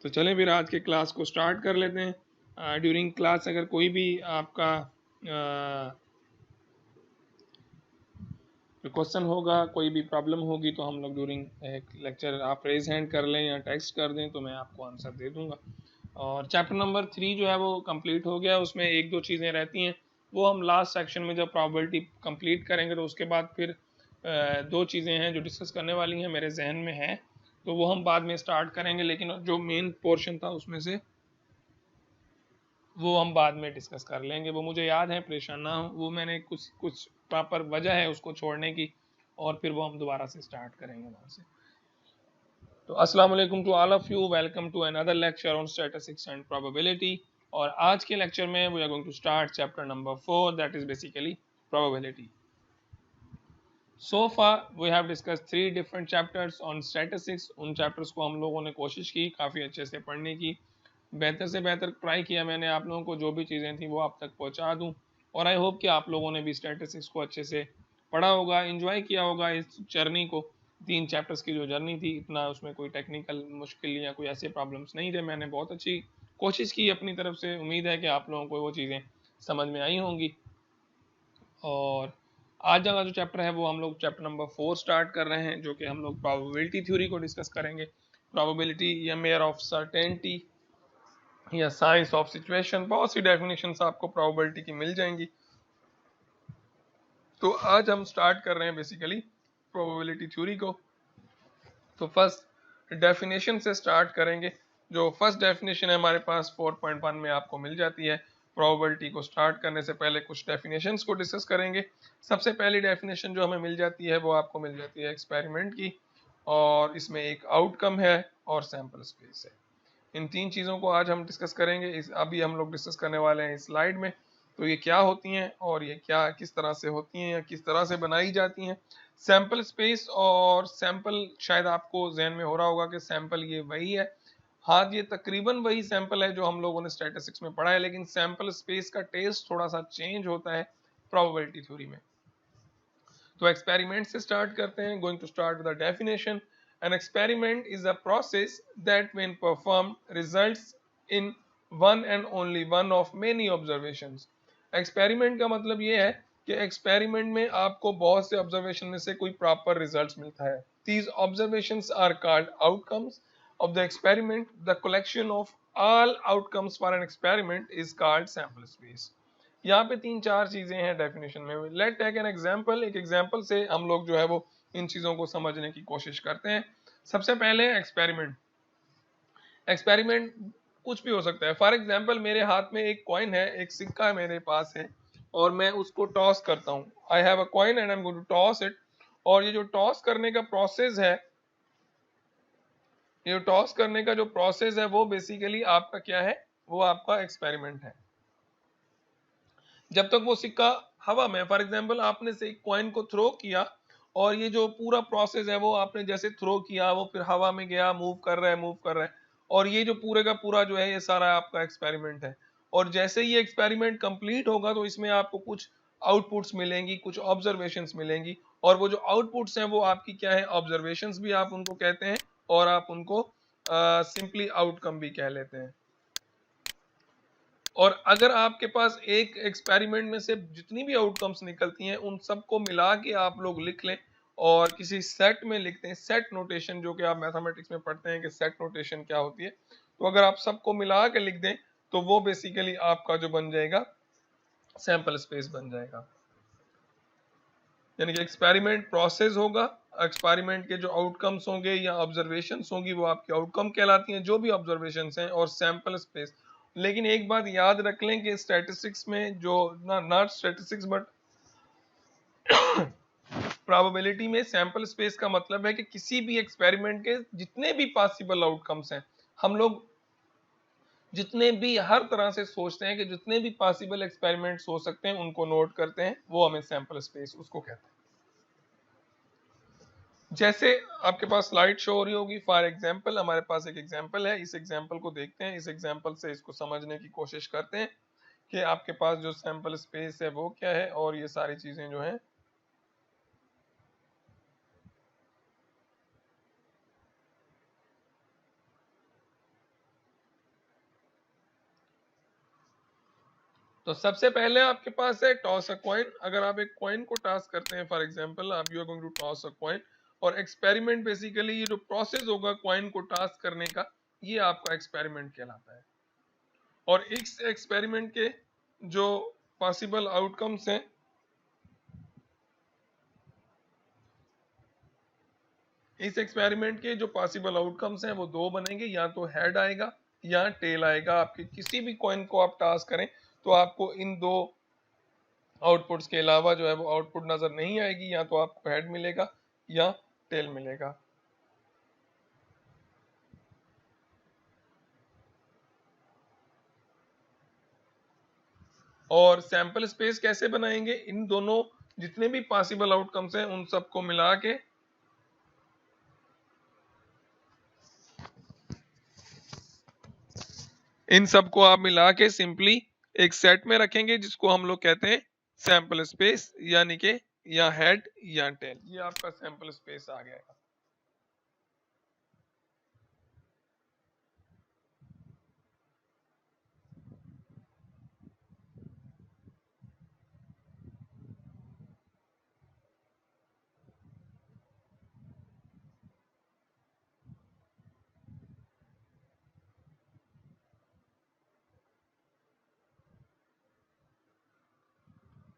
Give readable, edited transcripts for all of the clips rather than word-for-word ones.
तो चलें फिर आज के क्लास को स्टार्ट कर लेते हैं। ड्यूरिंग क्लास अगर कोई भी आपका क्वेश्चन होगा, कोई भी प्रॉब्लम होगी, तो हम लोग ड्यूरिंग लेक्चर आप रेज हैंड कर लें या टेक्स्ट कर दें तो मैं आपको आंसर दे दूंगा। और चैप्टर नंबर 3 जो है वो कंप्लीट हो गया। उसमें एक दो चीज़ें रहती हैं, वो हम लास्ट सेक्शन में जब प्रोबेबिलिटी कंप्लीट करेंगे तो उसके बाद फिर दो चीज़ें हैं जो डिस्कस करने वाली हैं, मेरे जहन में है, तो वो हम बाद में स्टार्ट करेंगे। लेकिन जो मेन पोर्शन था उसमें से वो हम बाद में डिस्कस कर लेंगे। वो मुझे याद है, परेशान ना हो, वो मैंने कुछ प्रॉपर वजह है उसको छोड़ने की, और फिर वो हम दोबारा से स्टार्ट करेंगे वहाँ से। तो अस्सलाम वालेकुम to all of you, welcome to another lecture on statistics and probability. और आज के लेक्चर में we are going to start chapter number 4, that is basically probability. So far we have discussed 3 different chapters on statistics। उन chapters को हम लोगों ने कोशिश की काफ़ी अच्छे से पढ़ने की, बेहतर से बेहतर ट्राई किया मैंने आप लोगों को जो भी चीज़ें थी वो आप तक पहुंचा दूं। और आई होप कि आप लोगों ने भी स्टैटिस्टिक्स को अच्छे से पढ़ा होगा, एंजॉय किया होगा इस जर्नी को। 3 चैप्टर्स की जो जर्नी थी, इतना उसमें कोई टेक्निकल मुश्किल या कोई ऐसे प्रॉब्लम्स नहीं थे। मैंने बहुत अच्छी कोशिश की अपनी तरफ से, उम्मीद है कि आप लोगों को वो चीज़ें समझ में आई होंगी। और आज का जो चैप्टर है वो हम लोग चैप्टर नंबर 4 स्टार्ट कर रहे हैं, जो कि हम लोग प्रोबेबिलिटी थ्योरी को डिस्कस करेंगे। प्रोबेबिलिटी या मेयर ऑफ सर्टेनिटी या साइंस ऑफ सिचुएशन, बहुत सी डेफिनेशंस आपको प्रोबेबिलिटी की मिल जाएंगी। तो आज हम स्टार्ट कर रहे हैं बेसिकली प्रोबेबिलिटी थ्योरी को। तो फर्स्ट डेफिनेशन से स्टार्ट करेंगे। जो फर्स्ट डेफिनेशन है हमारे पास 4.1 में आपको मिल जाती है। प्रोबेबिलिटी को स्टार्ट करने से पहले कुछ डेफिनेशंस को डिस्कस करेंगे। सबसे पहली डेफिनेशन जो हमें मिल जाती है वो आपको मिल जाती है एक्सपेरिमेंट की, और इसमें एक आउटकम है और सैंपल स्पेस है। इन 3 चीज़ों को आज हम डिस्कस करेंगे। अभी हम लोग डिस्कस करने वाले हैं इस स्लाइड में। तो ये क्या होती हैं और ये क्या किस तरह से होती हैं या किस तरह से बनाई जाती हैं। सैंपल स्पेस और सैंपल, शायद आपको जहन में हो रहा होगा कि सैंपल ये वही है। हाँ, ये तकरीबन वही सैंपल है जो हम लोगों ने स्टैटिस्टिक्स में पढ़ा है, लेकिन सैंपल स्पेस का टेस्ट थोड़ा सा चेंज होता है प्रोबेबिलिटी थ्योरी में। तो एक्सपेरिमेंट से स्टार्ट करते हैं। Going to start with the definition. An experiment is a process that when performed results in one and only one of many observations। Experiment का मतलब ये है कि एक्सपेरिमेंट में आपको बहुत से ऑब्जर्वेशन में से कोई प्रॉपर रिजल्ट्स मिलता है। These observations are called outcomes of the experiment। The collection of all outcomes for an experiment is called sample space। यहाँ पे 3-4 चीजें हैं डेफिनेशन में। Let take an example. एक एग्जांपल से हम लोग जो है वो इन चीजों को समझने की कोशिश करते हैं। सबसे पहले एक्सपेरिमेंट। एक्सपेरिमेंट कुछ भी हो सकता है। फॉर एग्जांपल, मेरे हाथ में एक कॉइन है, एक सिक्का मेरे पास है, और मैं उसको टॉस करता हूँ। I have a coin and I am going to toss it. और ये जो टॉस करने का प्रोसेस है, ये टॉस करने का जो प्रोसेस है वो बेसिकली आपका क्या है, वो आपका एक्सपेरिमेंट है। जब तक वो सिक्का हवा में, फॉर एग्जांपल आपने से एक कॉइन को थ्रो किया, और ये जो पूरा प्रोसेस है वो आपने जैसे थ्रो किया वो फिर हवा में गया, मूव कर रहा है, मूव कर रहा है, और ये जो पूरे का पूरा जो है ये सारा आपका एक्सपेरिमेंट है। और जैसे ही ये एक्सपेरिमेंट कंप्लीट होगा तो इसमें आपको कुछ आउटपुट्स मिलेंगी, कुछ ऑब्जर्वेशंस मिलेंगी, और वो जो आउटपुट्स हैं वो आपकी क्या है, ऑब्जर्वेशंस भी आप उनको कहते हैं, और आप उनको सिंपली आउटकम भी कह लेते हैं। और अगर आपके पास एक एक्सपेरिमेंट में से जितनी भी आउटकम्स निकलती हैं उन सबको मिला के आप लोग लिख लें और किसी सेट में लिखते हैं, सेट नोटेशन, जो कि आप मैथमेटिक्स में पढ़ते हैं कि सेट नोटेशन क्या होती है। तो अगर आप सबको मिला के लिख दें तो वो बेसिकली आपका जो बन जाएगा, सैंपल स्पेस बन जाएगा। यानी कि एक्सपेरिमेंट प्रोसेस होगा, एक्सपेरिमेंट के जो आउटकम्स होंगे या ऑब्जर्वेशंस होंगी वो आपकी आउटकम कहलाती हैं, जो भी ऑब्जर्वेशंस हैं, और सैंपल स्पेस। लेकिन एक बात याद रख लें कि स्टैटिस्टिक्स में जो नॉट स्टैटिस्टिक्स बट प्रोबेबिलिटी में सैंपल स्पेस का मतलब है कि किसी भी एक्सपेरिमेंट के जितने भी पॉसिबल आउटकम्स हैं, हम लोग जितने भी हर तरह से सोचते हैं कि जितने भी पॉसिबल एक्सपेरिमेंट्स हो सकते हैं उनको नोट करते हैं, वो हमें सैंपल स्पेस उसको कहते हैं। जैसे आपके पास स्लाइड शो हो रही होगी, फॉर एग्जांपल हमारे पास एक एग्जांपल है, इस एग्जांपल को देखते हैं, इस एग्जांपल से इसको समझने की कोशिश करते हैं कि आपके पास जो सैंपल स्पेस है वो क्या है और ये सारी चीजें जो हैं। तो सबसे पहले आपके पास है टॉस अ कॉइन। अगर आप एक कॉइन को टॉस करते हैं, फॉर एग्जांपल आप you are going to toss a coin, और एक्सपेरिमेंट बेसिकली ये जो प्रोसेस होगा कॉइन को टॉस करने का, ये आपका एक्सपेरिमेंट कहलाता है। और इस एक्सपेरिमेंट के जो पॉसिबल आउटकम्स हैं, इस एक्सपेरिमेंट के जो पॉसिबल आउटकम्स हैं वो दो बनेंगे, या तो हेड आएगा या टेल आएगा। आपके किसी भी कॉइन को आप टॉस करें तो आपको इन दो आउटपुट्स के अलावा जो है वो आउटपुट नजर नहीं आएगी, या तो आपको हेड मिलेगा या टेल मिलेगा। और सैंपल स्पेस कैसे बनाएंगे? इन दोनों जितने भी पॉसिबल आउटकम्स हैं उन सबको मिला के इन सबको आप मिला के सिंपली एक सेट में रखेंगे, जिसको हम लोग कहते हैं सैंपल स्पेस, यानी कि या हेड या टेल। ये आपका सैंपल स्पेस आ गया।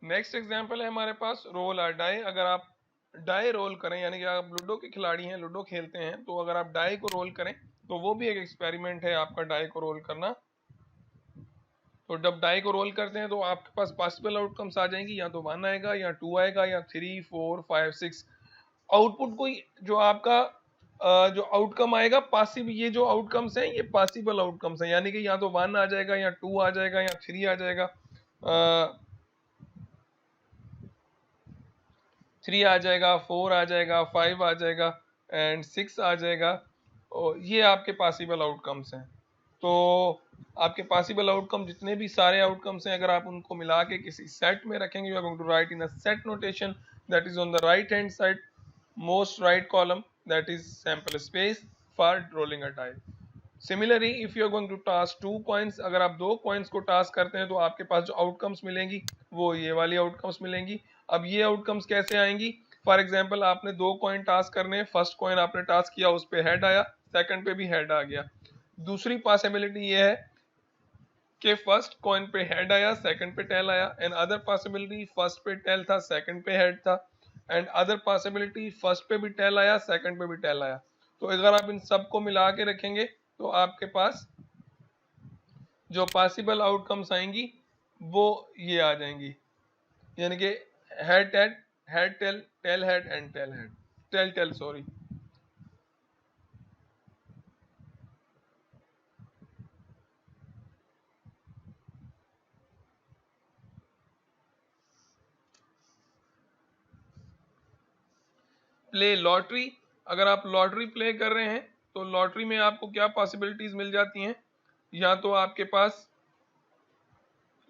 नेक्स्ट एग्जांपल है हमारे पास रोल और डाई। अगर आप डाई रोल करें, यानी कि आप लूडो के खिलाड़ी हैं, लूडो खेलते हैं, तो अगर आप डाई को रोल करें तो वो भी एक एक्सपेरिमेंट है आपका, डाई को रोल करना। तो जब डाई को रोल करते हैं तो आपके पास पॉसिबल आउटकम्स आ जाएंगी, या तो 1 आएगा या 2 आएगा या 3 4 5 6 आउटपुट। कोई जो आपका जो आउटकम आएगा पॉसिबल, ये जो आउटकम्स हैं ये पॉसिबल आउटकम्स हैं, यानी कि या तो 1 आ जाएगा या 2 आ जाएगा या 3 आ जाएगा, 3 आ जाएगा, 4 आ जाएगा, 5 आ जाएगा एंड 6 आ जाएगा। और ये आपके पॉसिबल आउटकम्स हैं। तो आपके पॉसिबल आउटकम जितने भी सारे आउटकम्स हैं, अगर आप उनको मिला के किसी सेट में रखेंगे, you are going to write in a set notation that is on the right hand side, most right column, that is sample space for rolling a die. Similarly if you are going to toss 2 coins, अगर आप 2 coins को task करते हैं तो आपके पास जो outcomes मिलेंगी वो ये वाली आउटकम्स मिलेंगी। अब ये आउटकम्स कैसे आएंगी? फॉर एग्जांपल आपने 2 कॉइन टास्क करने, फर्स्ट कॉइन आपने टास्क किया, उस पे हेड आया, सेकंड पे भी हेड आ गया। दूसरी पॉसिबिलिटी ये है कि फर्स्ट कॉइन पे हेड आया, सेकंड पे टेल आया, एंड अदर पॉसिबिलिटी फर्स्ट पे टेल था, सेकंड पे हेड था, एंड अदर पॉसिबिलिटी फर्स्ट पे भी टेल आया, सेकंड पे भी टेल आया। तो अगर आप इन सबको मिला के रखेंगे तो आपके पास जो पॉसिबल आउटकम्स आएंगी वो ये आ जाएंगी, यानी कि head tail, head tail, tail head and tail head, tail tail sorry. Play lottery. अगर आप लॉटरी प्ले कर रहे हैं तो लॉटरी में आपको क्या पॉसिबिलिटीज मिल जाती हैं? या तो आपके पास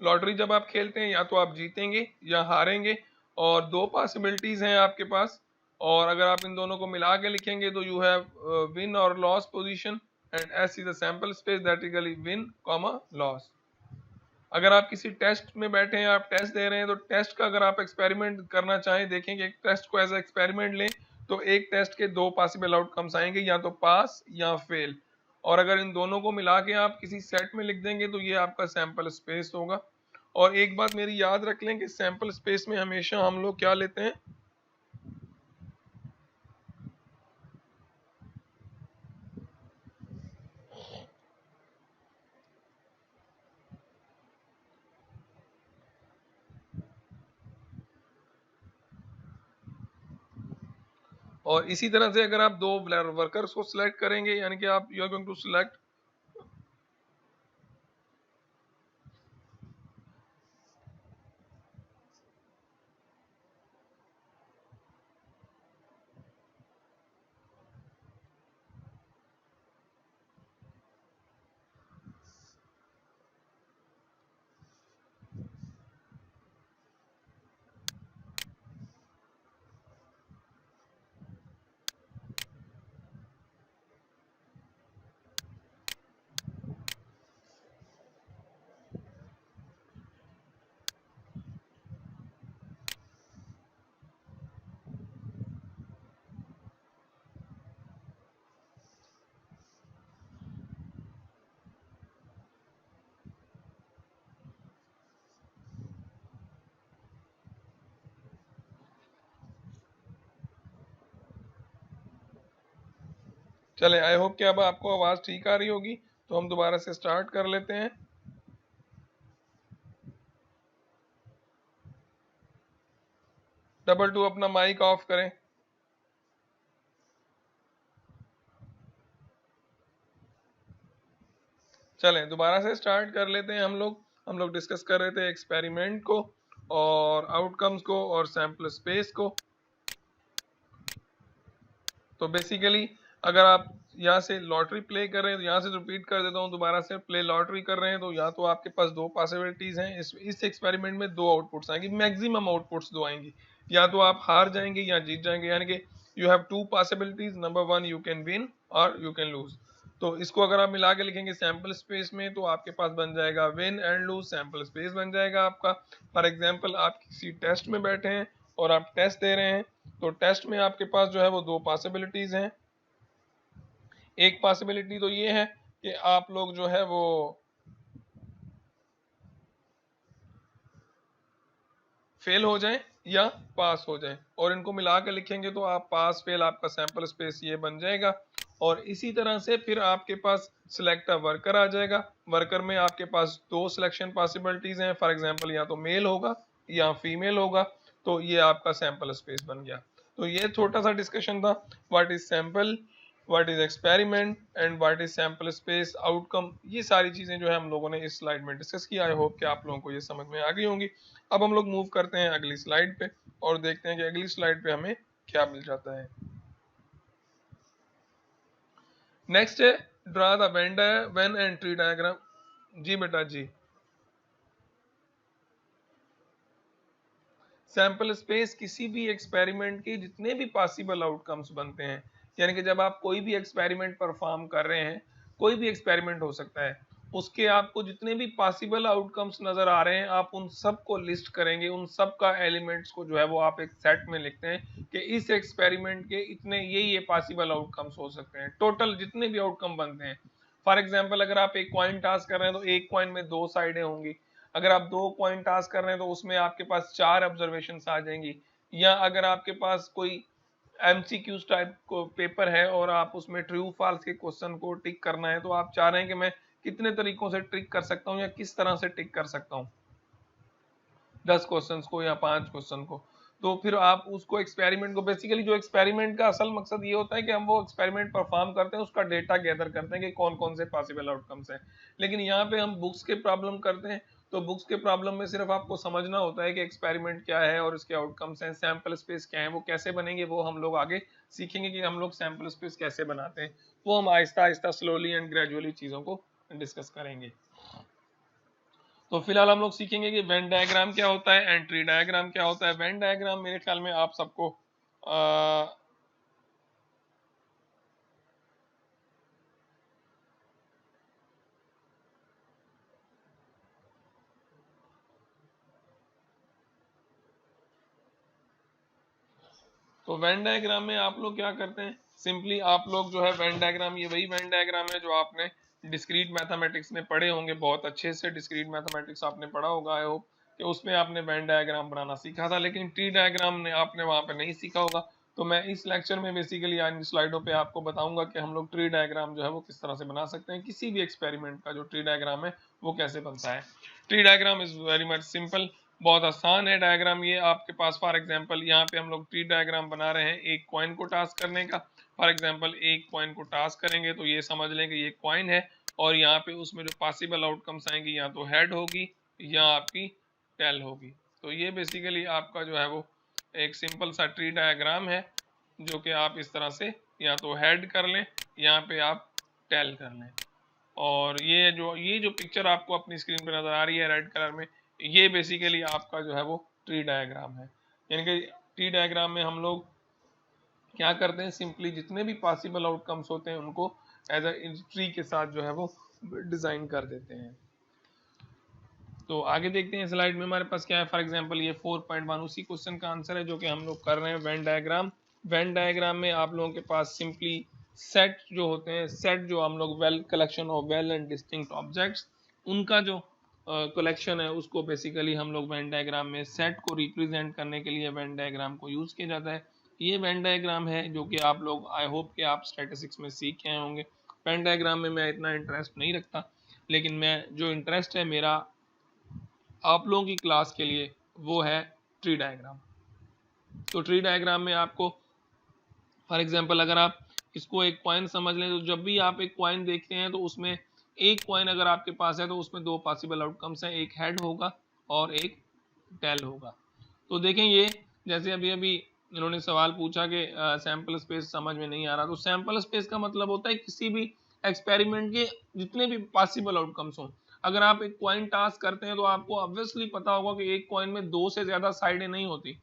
लॉटरी जब आप खेलते हैं या तो आप जीतेंगे या हारेंगे, और दो पॉसिबिलिटीज हैं आपके पास। और अगर आप इन दोनों को मिला के लिखेंगे तो यू हैव विन और loss position, and S is the sample space that is win comma loss. अगर आप किसी टेस्ट में बैठे हैं, आप टेस्ट दे रहे हैं, तो टेस्ट का अगर आप एक्सपेरिमेंट करना चाहें, देखेंगे एक टेस्ट को एज एक्सपेरिमेंट लें, तो एक टेस्ट के दो पॉसिबल आउटकम्स आएंगे, या तो पास या फेल। और अगर इन दोनों को मिला के आप किसी सेट में लिख देंगे तो ये आपका सैंपल स्पेस होगा। और एक बात मेरी याद रख लें कि सैंपल स्पेस में हमेशा हम लोग क्या लेते हैं, और इसी तरह से अगर आप दो वर्कर्स को सिलेक्ट करेंगे, यानी कि आप you are going to select चले, आई होप कि अब आपको आवाज ठीक आ रही होगी, तो हम दोबारा से स्टार्ट कर लेते हैं। डबल टू अपना माइक ऑफ करें। चलें दोबारा से स्टार्ट कर लेते हैं। हम लोग डिस्कस कर रहे थे एक्सपेरिमेंट को और आउटकम्स को और सैंपल स्पेस को। तो बेसिकली अगर आप यहाँ से लॉटरी प्ले कर रहे हैं, तो यहाँ से रिपीट कर देता हूँ दोबारा से, प्ले लॉटरी कर रहे हैं तो या तो आपके पास दो पॉसिबिलिटीज हैं। इस एक्सपेरिमेंट में दो आउटपुट्स आएंगी, मैक्सिमम आउटपुट्स दो आएंगी। या तो आप हार जाएंगे या जीत जाएंगे, यानी कि you have to possibilities. Number one, you can win और यू कैन लूज। तो इसको अगर आप मिला के लिखेंगे सैंपल स्पेस में, तो आपके पास बन जाएगा win and lose sample space बन जाएगा आपका। फॉर एग्जाम्पल आप किसी टेस्ट में बैठे हैं और आप टेस्ट दे रहे हैं, तो टेस्ट में आपके पास जो है वो दो पॉसिबिलिटीज हैं। एक पॉसिबिलिटी तो ये है कि आप लोग जो है वो फेल हो जाएं या पास हो जाएं, और इनको मिला के लिखेंगे तो आप पास फेल आपका सैंपल स्पेस ये बन जाएगा। और इसी तरह से फिर आपके पास सिलेक्ट अ वर्कर आ जाएगा। वर्कर में आपके पास दो सिलेक्शन पॉसिबिलिटीज हैं, फॉर एग्जांपल या तो मेल होगा या फीमेल होगा, तो ये आपका सैंपल स्पेस बन गया। तो ये छोटा सा डिस्कशन था, what is sample, what is experiment and what is sample space, outcome. ये सारी चीजें जो है हम लोगों ने इस स्लाइड में डिस्कस किया। आई होप कि आप लोगों को ये समझ में आ गई होंगी। अब हम लोग मूव करते हैं अगली स्लाइड पे और देखते हैं कि अगली स्लाइड पे हमें क्या मिल जाता है। नेक्स्ट है draw the Venn and tree diagram. जी बेटा जी। सैंपल स्पेस किसी भी एक्सपेरिमेंट के जितने भी पॉसिबल आउटकम्स बनते हैं, यानी कि जब आप कोई भी एक्सपेरिमेंट परफॉर्म कर रहे हैं, कोई भी एक्सपेरिमेंट हो सकता है, उसके आपको जितने भी पॉसिबल आउटकम्स नजर आ रहे हैं, आप उन सब को लिस्ट करेंगे, उन सब का एलिमेंट्स को जो है वो आप एक सेट में लिखते हैं कि इस एक्सपेरिमेंट के इतने ये पॉसिबल आउटकम्स हो सकते हैं, टोटल जितने भी आउटकम बनते हैं। फॉर एग्जाम्पल अगर आप एक कॉइन टास्क कर रहे हैं तो एक कॉइन में दो साइडें होंगी। अगर आप दो कॉइन टास्क कर रहे हैं तो उसमें आपके पास चार ऑब्जर्वेशन आ जाएंगी। या अगर आपके पास कोई एमसीक्यूज टाइप को पेपर है और आप उसमें ट्रू फॉल्स के क्वेश्चन को टिक करना है, तो आप चाह रहे हैं कि मैं कितने तरीकों से टिक कर सकता हूँ या किस तरह से टिक कर सकता हूँ 10 क्वेश्चंस को या 5 क्वेश्चन को। तो फिर आप उसको एक्सपेरिमेंट को, बेसिकली जो एक्सपेरिमेंट का असल मकसद ये होता है कि हम वो एक्सपेरिमेंट परफॉर्म करते हैं, उसका डेटा गैदर करते हैं कि कौन कौन से पॉसिबल आउटकम्स हैं। लेकिन यहाँ पे हम बुक्स के प्रॉब्लम करते हैं, तो बुक्स के प्रॉब्लम में सिर्फ आपको समझना होता है कि एक्सपेरिमेंट क्या है और इसके आउटकम्स हैं, सैंपल स्पेस क्या है, वो कैसे बनेंगे, वो हम लोग आगे सीखेंगे कि हम लोग सैंपल स्पेस कैसे बनाते हैं। वो हम Aahista Aahista slowly and gradually चीज़ों को डिस्कस करेंगे। तो फिलहाल हम लोग सीखेंगे कि वेन डायग्राम क्या होता है एंड ट्री डायग्राम क्या होता है। वेन डायग्राम मेरे ख्याल में आप सबको तो वेन डायग्राम में आप लोग क्या करते हैं, सिंपली आप लोग जो है वेन डायग्राम, ये वही वेन डायग्राम है जो आपने डिस्क्रीट मैथमेटिक्स में पढ़े होंगे, बहुत अच्छे से डिस्क्रीट मैथमेटिक्स आपने पढ़ा होगा। आई होप कि उसमें आपने वेन डायग्राम बनाना सीखा था, लेकिन ट्री डायग्राम ने आपने वहां पे नहीं सीखा होगा। तो मैं इस लेक्चर में बेसिकली आज स्लाइडों पे आपको बताऊंगा कि हम लोग ट्री डायग्राम जो है वो किस तरह से बना सकते हैं, किसी भी एक्सपेरिमेंट का जो ट्री डायग्राम है वो कैसे बनता है। Tree diagram is very much simple, बहुत आसान है डायग्राम ये। आपके पास फॉर एग्जांपल यहाँ पे हम लोग ट्री डायग्राम बना रहे हैं एक कॉइन को टास्क करने का। फॉर एग्जांपल एक कॉइन को टास्क करेंगे तो ये समझ लें कि ये कॉइन है, और यहाँ पे उसमें जो पॉसिबल आउटकम्स आएंगी या तो हेड होगी या आपकी टेल होगी। तो ये बेसिकली आपका जो है वो एक सिंपल सा ट्री डायग्राम है, जो कि आप इस तरह से या तो हेड कर लें, यहाँ पे आप टेल कर लें। और ये जो पिक्चर आपको अपनी स्क्रीन पर नजर आ रही है रेड कलर में, ये बेसिकली आपका जो है वो ट्री डायग्राम है। यानी कि ट्री डायग्राम में हम लोग क्या करते हैं, सिंपली जितने भी पॉसिबल आउटकम्स होते हैं उनको एज अ ट्री के साथ जो है वो डिजाइन कर देते हैं। तो आगे देखते हैं स्लाइड में हमारे पास क्या है। फॉर एग्जांपल ये 4.1 उसी क्वेश्चन का आंसर है जो कि हम लोग कर रहे हैं वेन डायग्राम। वेन डायग्राम में आप लोगों के पास सिंपली सेट जो होते हैं, सेट जो हम लोग well collection of well and distinct objects, उनका जो कलेक्शन है उसको बेसिकली हम लोग वेन डायग्राम में सेट को रिप्रेजेंट करने के लिए वेन डायग्राम को यूज किया जाता है। ये वेन डायग्राम है जो कि आप लोग आई होप कि आप स्टैटिस्टिक्स में सीख गए होंगे। वेन डायग्राम में मैं इतना इंटरेस्ट नहीं रखता, लेकिन मैं जो इंटरेस्ट है मेरा आप लोगों की क्लास के लिए वो है ट्री डायग्राम। तो ट्री डायग्राम में आपको फॉर एग्जांपल अगर आप इसको एक कॉइन समझ लें, तो जब भी आप एक कॉइन देखते हैं तो उसमें एक कॉइन अगर आपके पास है तो उसमें दो पॉसिबल आउटकम्स हैं, एक हेड होगा और एक टेल होगा। तो देखें ये जैसे अभी अभी इन्होंने सवाल पूछा कि सैंपल स्पेस समझ में नहीं आ रहा, तो सैंपल स्पेस का मतलब होता है किसी भी एक्सपेरिमेंट के जितने भी पॉसिबल आउटकम्स हों। अगर आप एक कॉइन टास्क करते हैं तो आपको ऑब्वियसली पता होगा कि एक कॉइन में दो से ज्यादा साइडें नहीं होती।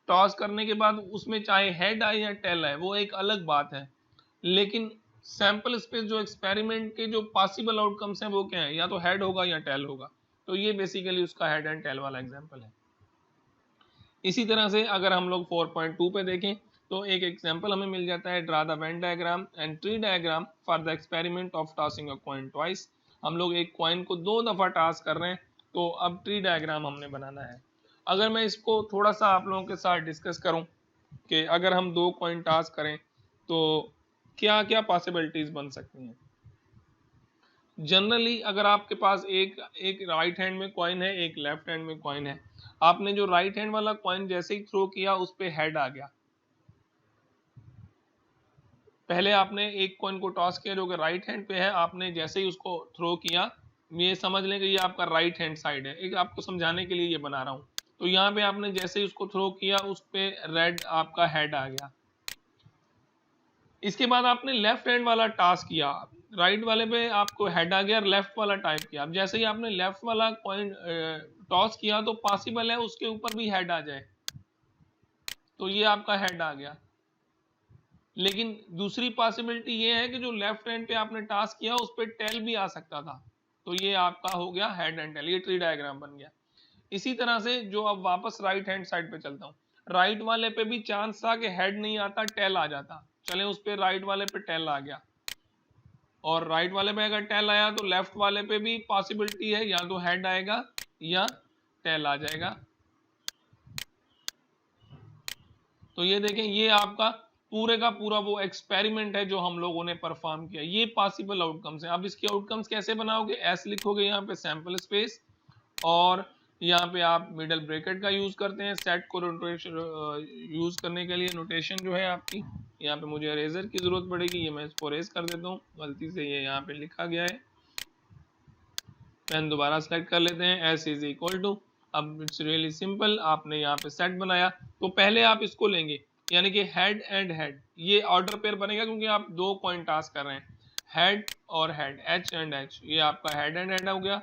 टॉस करने के बाद उसमें चाहे हेड आए या टेल आए वो एक अलग बात है, लेकिन सैंपल स्पेस जो एक्सपेरिमेंट के जो पॉसिबल आउटकम्स हैं वो क्या है, या तो हेड होगा या टेल होगा। तो ये बेसिकली उसका हेड एंड टेल वाला एग्जांपल है। इसी तरह से अगर हम लोग 4.2 पे देखें तो एक एग्जांपल हमें मिल जाता है, draw the Venn diagram and tree diagram for the experiment of tossing a coin twice. हम लोग एक कॉइन को दो दफा टॉस कर रहे हैं, तो अब ट्री डायग्राम हमने बनाना है। अगर मैं इसको थोड़ा सा आप लोगों के साथ डिस्कस करूं कि अगर हम दो कॉइन टॉस करें तो क्या क्या पॉसिबिलिटीज बन सकती हैं। जनरली अगर आपके पास एक राइट हैंड में कॉइन है, एक लेफ्ट हैंड में कॉइन है, आपने जो राइट हैंड वाला कॉइन जैसे ही थ्रो किया उस पे हेड आ गया। पहले आपने एक कॉइन को टॉस किया जो कि राइट हैंड पे है, आपने जैसे ही उसको थ्रो किया, ये समझ लें कि ये आपका राइट हैंड साइड है, एक आपको समझाने के लिए ये बना रहा हूं। तो यहाँ पे आपने जैसे ही उसको थ्रो किया उस पे रेड आपका हेड आ गया। इसके बाद आपने लेफ्ट हैंड वाला टास्क किया, राइट वाले पे आपको हेड आ गया, लेफ्ट वाला टाइप किया। अब जैसे ही आपने लेफ्ट वाला कॉइन टॉस किया तो पॉसिबल है उसके ऊपर भी हेड आ जाए, तो ये आपका हेड आ गया। लेकिन दूसरी पॉसिबिलिटी ये है कि जो लेफ्ट हैंड पे आपने टास्क किया उस पर टेल भी आ सकता था, तो ये आपका हो गया हेड एंड टेल, ये ट्री डायग्राम बन गया। इसी तरह से जो अब वापस राइट हैंड साइड पे चलता हूँ, राइट वाले पे भी चांस था कि हेड नहीं आता टेल आ जाता, चले उस पे राइट वाले पे टेल आ गया, और राइट वाले पे अगर टेल आया तो लेफ्ट वाले पे भी पॉसिबिलिटी है, या तो हेड आएगा या टेल आ जाएगा। तो ये देखें ये आपका पूरे का पूरा वो एक्सपेरिमेंट है जो हम लोगों ने परफॉर्म किया। ये पॉसिबल आउटकम्स है। अब इसके आउटकम्स कैसे बनाओगे, एस लिखोगे यहाँ पे सैंपल स्पेस, और यहाँ पे आप मिडल ब्रैकेट का यूज करते हैं सेट को यूज करने के लिए। नोटेशन जो है आपकी, यहाँ पे मुझे इरेजर की जरूरत पड़ेगी, ये मैं इसको इरेज कर देता हूँ, गलती से ये यहाँ पे लिखा गया है। पेन दोबारा सेलेक्ट कर लेते हैं, एस इज इक्वल टू, अब इट्स रियली सिंपल, आपने यहाँ पे सेट बनाया तो पहले आप इसको लेंगे, यानी कि हेड एंड हेड, ये ऑर्डर पेयर बनेगा क्योंकि आप दो कॉइन टास्क कर रहे हैं, हेड और हेड, एच एंड एच, ये आपका हेड एंड हेड हो गया।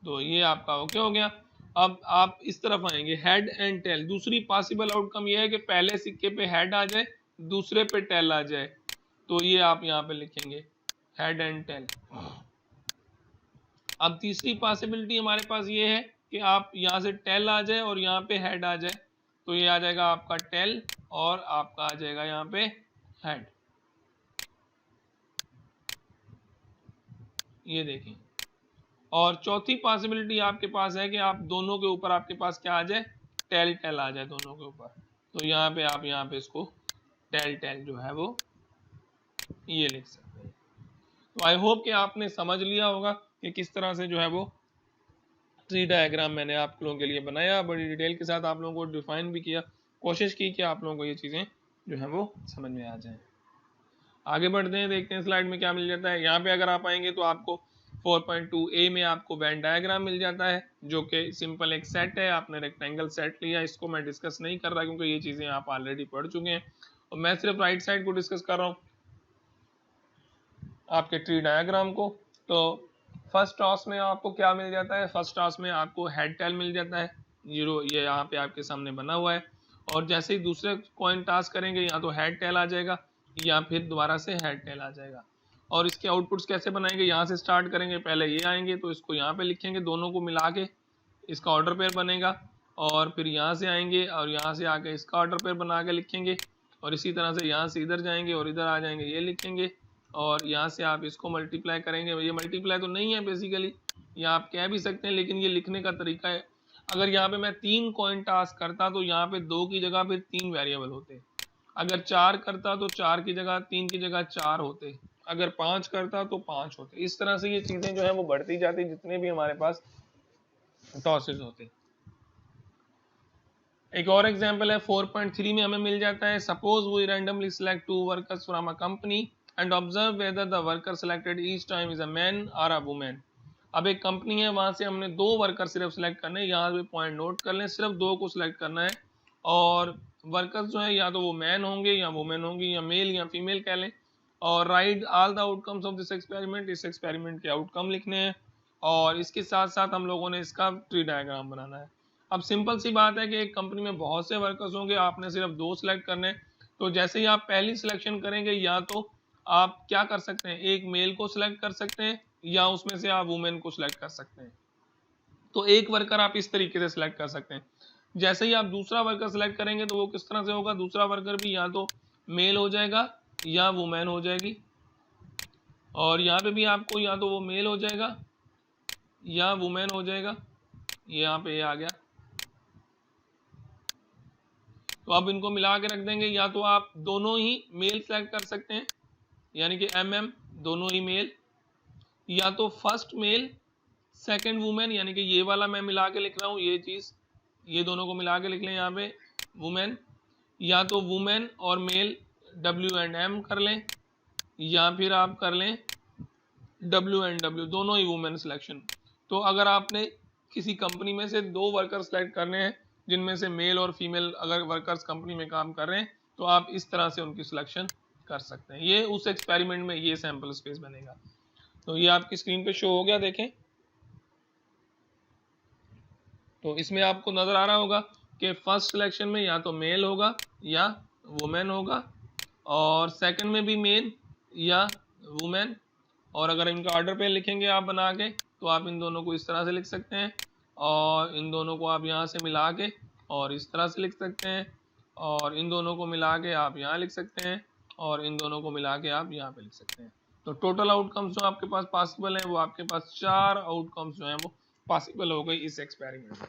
तो ये आपका ओके हो गया। अब आप इस तरफ आएंगे, हेड एंड टेल। दूसरी पॉसिबल आउटकम ये है कि पहले सिक्के पे हेड आ जाए, दूसरे पे टेल आ जाए, तो ये आप यहाँ पे लिखेंगे हेड एंड टेल। अब तीसरी पॉसिबिलिटी हमारे पास ये है कि आप यहाँ से टेल आ जाए और यहाँ पे हेड आ जाए, तो ये आ जाएगा आपका टेल और आपका आ जाएगा यहाँ पे हेड। ये देखें। और चौथी पॉसिबिलिटी आपके पास है कि आप दोनों के ऊपर आपके पास क्या आ जाए, टेल टेल आ जाए दोनों के ऊपर, तो यहाँ पे आप यहाँ पे इसको टेल टेल जो है वो ये लिख सकते हैं। तो आई होप कि आपने समझ लिया होगा कि किस तरह से जो है वो ट्री डायग्राम मैंने आप लोगों के लिए बनाया, बड़ी डिटेल के साथ आप लोगों को डिफाइन भी किया, कोशिश की कि आप लोगों को ये चीज़ें जो है वो समझ में आ जाए। आगे बढ़ते हैं, देखते हैं स्लाइड में क्या मिल जाता है। यहाँ पे अगर आप आएंगे तो आपको 4.2a में आपको वेन डायग्राम मिल जाता है, जो कि सिंपल एक सेट है, आपने रेक्टेंगल सेट लिया, इसको मैं डिस्कस नहीं कर रहा क्योंकि ये चीज़ें आप ऑलरेडी पढ़ चुके हैं, और मैं सिर्फ राइट साइड को डिस्कस कर रहा हूँ आपके ट्री डायग्राम को। तो फर्स्ट टॉस में आपको क्या मिल जाता है, फर्स्ट टॉस में आपको हेड टेल मिल जाता है, जीरो ये यहाँ पे आपके सामने बना हुआ है, और जैसे ही दूसरे कॉइन टास्क करेंगे या तो हेड टेल आ जाएगा या फिर दोबारा से हेड टेल आ जाएगा। और इसके आउटपुट्स कैसे बनाएंगे, यहाँ से स्टार्ट करेंगे, पहले ये आएंगे तो इसको यहाँ पे लिखेंगे, दोनों को मिला के इसका ऑर्डर पेयर बनेगा, और फिर यहाँ से आएंगे और यहाँ से आके इसका ऑर्डर पेयर बना के लिखेंगे, और इसी तरह से यहाँ से इधर जाएंगे और इधर आ जाएंगे, ये लिखेंगे, और यहाँ से आप इसको मल्टीप्लाई करेंगे, ये मल्टीप्लाई तो नहीं है बेसिकली, या आप कह भी सकते हैं, लेकिन ये लिखने का तरीका है। अगर यहाँ पे मैं 3 कॉइन टास्क करता तो यहाँ पे 2 की जगह फिर 3 वेरिएबल होते। अगर 4 करता तो 4 की जगह 3 की जगह 4 होते। अगर 5 करता तो 5 होते। इस तरह से ये चीजें जो है वो बढ़ती जाती जितने भी हमारे पास टॉसेस होते। एक और एग्जांपल है 4.3 में हमें मिल जाता है, suppose we randomly select 2 workers from a company and observe whether the worker selected each time is a man और अ वुमेन। अब एक कंपनी है, वहां से हमने 2 वर्कर सिर्फ सिलेक्ट करने हैं, यहाँ पे पॉइंट नोट कर लें, सिर्फ 2 को सिलेक्ट करना है और वर्कर्स जो है या तो वो मैन होंगे या वुमेन होंगी या मेल या फीमेल कह लें। और right all the outcomes of this experiment, इस एक्सपेरिमेंट के आउटकम लिखने हैं और इसके साथ साथ हम लोगों ने इसका ट्री डायग्राम बनाना है। अब सिंपल सी बात है कि एक कंपनी में बहुत से वर्कर्स होंगे, आपने सिर्फ 2 सिलेक्ट करने। तो जैसे ही आप पहली सिलेक्शन करेंगे या तो आप क्या कर सकते हैं, एक मेल को सिलेक्ट कर सकते हैं या उसमें से आप वुमेन को सिलेक्ट कर सकते हैं। तो एक वर्कर आप इस तरीके से सिलेक्ट कर सकते हैं। जैसे ही आप दूसरा वर्कर सिलेक्ट करेंगे तो वो किस तरह से होगा, दूसरा वर्कर भी या तो मेल हो जाएगा या वुमेन हो जाएगी, और यहाँ पे भी आपको या तो वो मेल हो जाएगा या वुमेन हो जाएगा। यहाँ पे ये आ गया, तो अब इनको मिला के रख देंगे। या तो आप दोनों ही मेल सेलेक्ट कर सकते हैं, यानी कि दोनों ही मेल, या तो फर्स्ट मेल सेकंड वुमेन, यानी कि ये वाला मैं मिला के लिख रहा हूँ, ये चीज़ ये दोनों को मिला के लिख लें यहाँ पे वुमेन, या तो वुमेन और मेल W&M कर लें, या फिर आप कर लें W&W, दोनों ही वुमेन सिलेक्शन। तो अगर आपने किसी कंपनी में से 2 वर्कर सेलेक्ट करने हैं जिनमें से मेल और फीमेल अगर वर्कर्स कंपनी में काम कर रहे हैं, तो आप इस तरह से उनकी सिलेक्शन कर सकते हैं। ये उस एक्सपेरिमेंट में ये सैंपल स्पेस बनेगा। तो ये आपकी स्क्रीन पे शो हो गया, देखें। तो इसमें आपको नजर आ रहा होगा कि फर्स्ट सिलेक्शन में या तो मेल होगा या वुमेन होगा, और सेकंड में भी मेल या वुमेन। और अगर इनका ऑर्डर पे लिखेंगे आप बना के, तो आप इन दोनों को इस तरह से लिख सकते हैं, और इन दोनों को आप यहाँ से मिला के और इस तरह से लिख सकते हैं, और इन दोनों को मिला के आप यहाँ लिख सकते हैं, और इन दोनों को मिला के आप यहाँ पे लिख सकते हैं। तो टोटल आउटकम्स जो आपके पास पॉसिबल हैं, वो आपके पास 4 आउटकम्स जो हैं वो पॉसिबल हो गई इस एक्सपेरिमेंट में।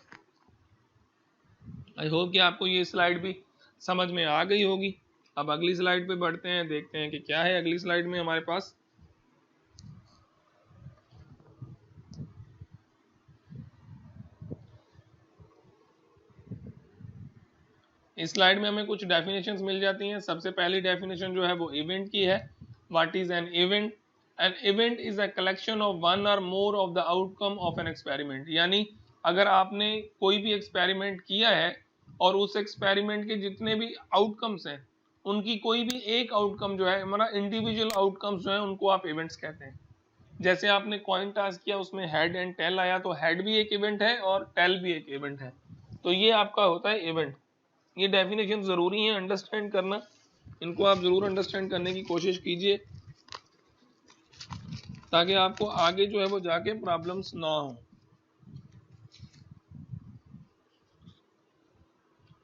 आई होप कि आपको ये स्लाइड भी समझ में आ गई होगी। अब अगली स्लाइड पे बढ़ते हैं, देखते हैं कि क्या है अगली स्लाइड में हमारे पास। इस स्लाइड में हमें कुछ डेफिनेशंस मिल जाती हैं। सबसे पहली डेफिनेशन जो है वो इवेंट की है। What is an event? An event is a collection of one or more of the outcome of an experiment. यानी अगर आपने कोई भी एक्सपेरिमेंट किया है और उस एक्सपेरिमेंट के जितने भी आउटकम्स हैं, उनकी कोई भी एक आउटकम जो है, हमारा इंडिविजुअल आउटकम्स जो है, उनको आप इवेंट्स कहते हैं। जैसे आपने कॉइन टास्क किया, उसमें हेड एंड टेल आया, तो हेड भी एक इवेंट है और टेल भी एक इवेंट है। तो ये आपका होता है इवेंट। ये डेफिनेशन ज़रूरी है अंडरस्टैंड करना, इनको आप ज़रूर अंडरस्टैंड करने की कोशिश कीजिए, ताकि आपको आगे जो है वो जाके प्रॉब्लम्स ना हो।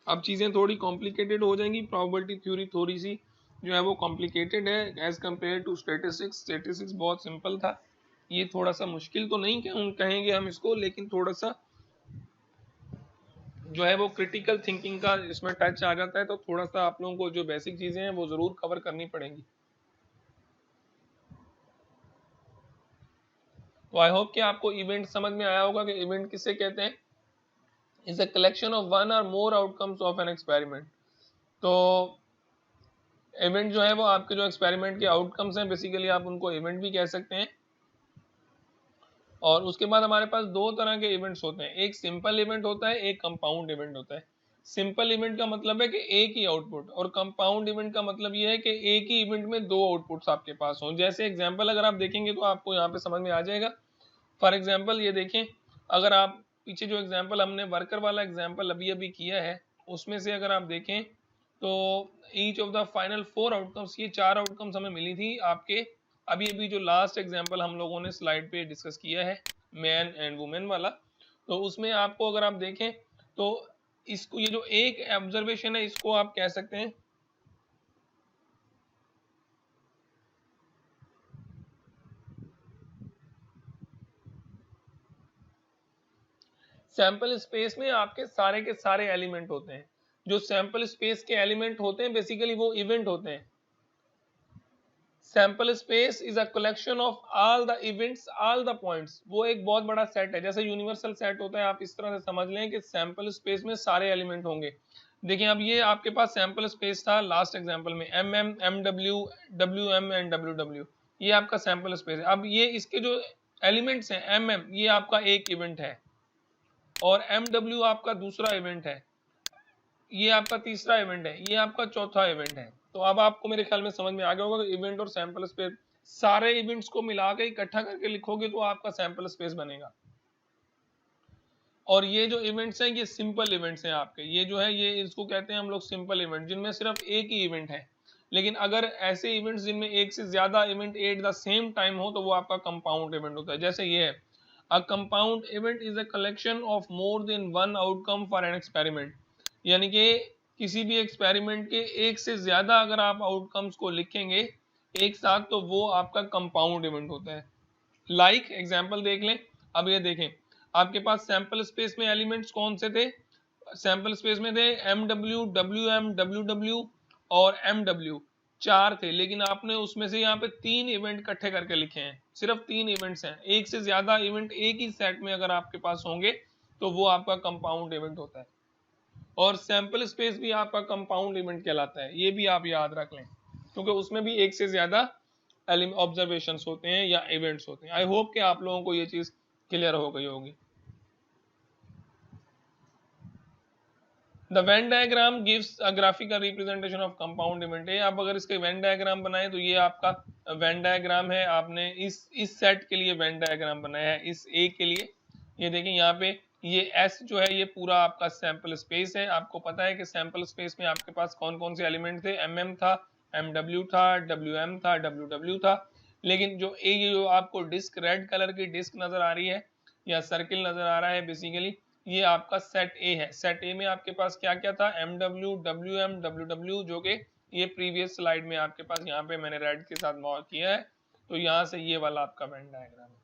अब चीज़ें थोड़ी कॉम्प्लिकेटेड हो जाएंगी। प्रोबेबिलिटी थ्योरी थोड़ी सी जो है वो कॉम्प्लिकेटेड है as compare to statistics. Statistics बहुत सिंपल था, ये थोड़ा सा मुश्किल तो नहीं कहेंगे हम इसको, लेकिन थोड़ा सा जो है वो क्रिटिकल थिंकिंग का इसमें टच आ जाता है। तो थोड़ा सा आप लोगों को जो बेसिक चीज़ें हैं वो ज़रूर कवर करनी पड़ेंगी। तो आई होप कि आपको इवेंट समझ में आया होगा कि इवेंट किसे कहते हैं। Is a collection of one or more outcomes of an experiment. तो इवेंट जो है वो आपके जो एक्सपेरिमेंट के आउटकम्स हैं, बेसिकली आप उनको इवेंट भी कह सकते हैं। और उसके बाद हमारे पास 2 तरह के इवेंट्स होते हैं, एक सिंपल इवेंट होता है, एक कंपाउंड इवेंट होता है। सिंपल इवेंट का मतलब है कि एक ही आउटपुट, और कंपाउंड इवेंट का मतलब ये है कि एक ही इवेंट में 2 आउटपुट्स आपके पास हों। जैसे एग्जांपल अगर आप देखेंगे तो आपको यहाँ पे समझ में आ जाएगा। फॉर एग्जांपल ये देखें, अगर आप पीछे जो एग्जांपल हमने वर्कर वाला एग्जांपल अभी अभी किया है, उसमें से अगर आप देखें तो each of the final 4 outcomes, ये 4 आउटकम्स हमें मिली थी आपके अभी अभी जो लास्ट एग्जांपल हम लोगों ने स्लाइड पे डिस्कस किया है, मैन एंड वुमेन वाला। तो उसमें आपको अगर आप देखें तो इसको, ये जो एक ऑब्जर्वेशन है, इसको आप कह सकते हैं सैंपल स्पेस में आपके सारे के सारे एलिमेंट होते हैं। जो सैंपल स्पेस के एलिमेंट होते हैं बेसिकली वो इवेंट होते हैं। Sample space is a collection of all the events, all the points. वो एक बहुत बड़ा सेट है, जैसे यूनिवर्सल सेट होता है। आप इस तरह से समझ लें कि सैंपल स्पेस में सारे एलिमेंट होंगे। देखिए अब ये आपके पास सैंपल स्पेस था लास्ट एग्जांपल में, M M, M W, W M and W W, ये आपका सैंपल स्पेस है। अब ये इसके जो एलिमेंट्स हैं, एम एम ये आपका एक इवेंट है और एम डब्ल्यू आपका दूसरा इवेंट है, ये आपका तीसरा इवेंट है, ये आपका चौथा इवेंट है। तो अब आपको मेरे ख्याल में समझ में आ गया होगा कि इवेंट और सैंपल स्पेस, सारे इवेंट्स को मिला के इकट्ठा करके लिखोगे तो आपका सैंपल स्पेस बनेगा। और ये जो इवेंट्स हैं ये सिंपल इवेंट्स हैं आपके, ये जो है ये इसको कहते हैं हम लोग सिंपल इवेंट, जिनमें सिर्फ एक ही इवेंट है। लेकिन अगर ऐसे इवेंट्स जिनमें एक से ज्यादा event at the same time हो तो वो आपका कंपाउंड इवेंट होता है। जैसे ये है, a compound event is a collection of more than one outcome for an experiment. यानी कि किसी भी एक्सपेरिमेंट के एक से ज्यादा अगर आप आउटकम्स को लिखेंगे एक साथ तो वो आपका कंपाउंड इवेंट होता है। लाइक एग्जांपल देख लें। अब ये देखें, आपके पास सैंपल स्पेस में एलिमेंट्स कौन से थे? सैंपल स्पेस में थे M W, W M, W W और एम डब्ल्यू, चार थे। लेकिन आपने उसमें से यहाँ पे तीन इवेंट इकट्ठे करके लिखे हैं, सिर्फ तीन इवेंट्स हैं। एक से ज्यादा इवेंट एक ही सेट में अगर आपके पास होंगे तो वो आपका कंपाउंड इवेंट होता है। और सैंपल स्पेस भी आपका कंपाउंड इवेंट कहलाता है, ये भी आप याद रख लें, क्योंकि उसमें भी एक से ज्यादा ऑब्जर्वेशंस होते हैं या इवेंट्स होते हैं। आई होप कि आप लोगों को ये चीज क्लियर हो गई होगी। The Venn diagram gives a graphical representation of compound event. आप अगर इसके वेन डायग्राम बनाए तो ये आपका वेन डायग्राम है। आपने इस सेट के लिए वेन डायग्राम बनाया है, इस ए के लिए। ये देखिए यहाँ पे ये एस जो है ये पूरा आपका सैंपल स्पेस है। आपको पता है कि सैंपल स्पेस में आपके पास कौन कौन से एलिमेंट थे? एम एम था, एम डब्ल्यू था, डब्ल्यू एम था, डब्ल्यू डब्ल्यू था। लेकिन जो ए जो आपको डिस्क रेड कलर की डिस्क नजर आ रही है या सर्किल नजर आ रहा है बेसिकली, ये आपका सेट ए है। सेट ए में आपके पास क्या क्या था? M W, W M, W W, जो कि ये प्रीवियस स्लाइड में आपके पास यहाँ पे मैंने रेड के साथ मार्क किया है। तो यहाँ से ये वाला आपका वेन डायग्राम है।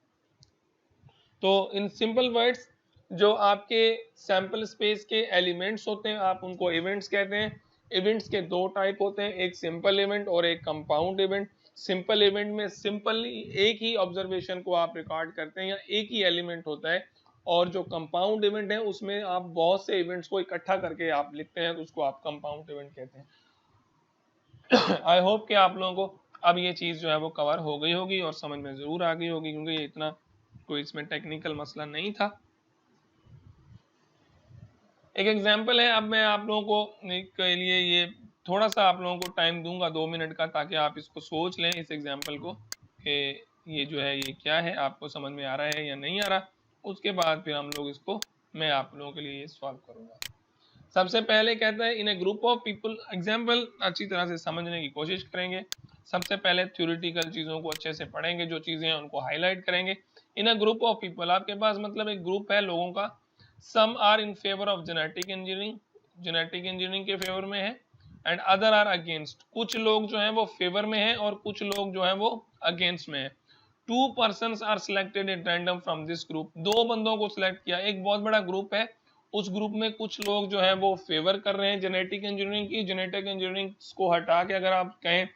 तो इन सिंपल वर्ड्स, जो आपके सैंपल स्पेस के एलिमेंट्स होते हैं आप उनको इवेंट्स कहते हैं। इवेंट्स के दो टाइप होते हैं, एक सिंपल इवेंट और एक कंपाउंड इवेंट। सिंपल इवेंट में सिंपली एक ही ऑब्जर्वेशन को आप रिकॉर्ड करते हैं या एक ही एलिमेंट होता है, और जो कंपाउंड इवेंट है उसमें आप बहुत से इवेंट्स को इकट्ठा करके आप लिखते हैं तो उसको आप कंपाउंड इवेंट कहते हैं। आई होप कि आप लोगों को अब ये चीज जो है वो कवर हो गई होगी और समझ में जरूर आ गई होगी, क्योंकि ये इतना कोई इसमें टेक्निकल मसला नहीं था। एक एग्जांपल है, अब मैं आप लोगों को के लिए ये थोड़ा सा आप लोगों को टाइम दूंगा 2 मिनट का, ताकि आप इसको सोच लें इस एग्जांपल को कि ये जो है ये क्या है, आपको समझ में आ रहा है या नहीं आ रहा। उसके बाद फिर हम लोग इसको मैं आप लोगों के लिए ये सॉल्व करूंगा। सबसे पहले कहता है इन ए ग्रुप ऑफ पीपल। एग्जाम्पल अच्छी तरह से समझने की कोशिश करेंगे। सबसे पहले थ्योरेटिकल चीज़ों को अच्छे से पढ़ेंगे, जो चीज़ें हैं उनको हाईलाइट करेंगे। In a group of people, आपके पास मतलब एक ग्रुप है लोगों का। Some are in favour of genetic engineering, genetic engineering के फेवर में है, एंड अदर आर अगेंस्ट। कुछ लोग जो हैं वो फेवर में हैं और कुछ लोग जो हैं वो अगेंस्ट में है। Two persons are selected in random from this group. दो बंदों को सिलेक्ट किया, एक बहुत बड़ा ग्रुप है, उस ग्रुप में कुछ लोग जो है वो फेवर कर रहे हैं जेनेटिक इंजीनियरिंग की। जेनेटिक इंजीनियरिंग को हटा के अगर आप कहें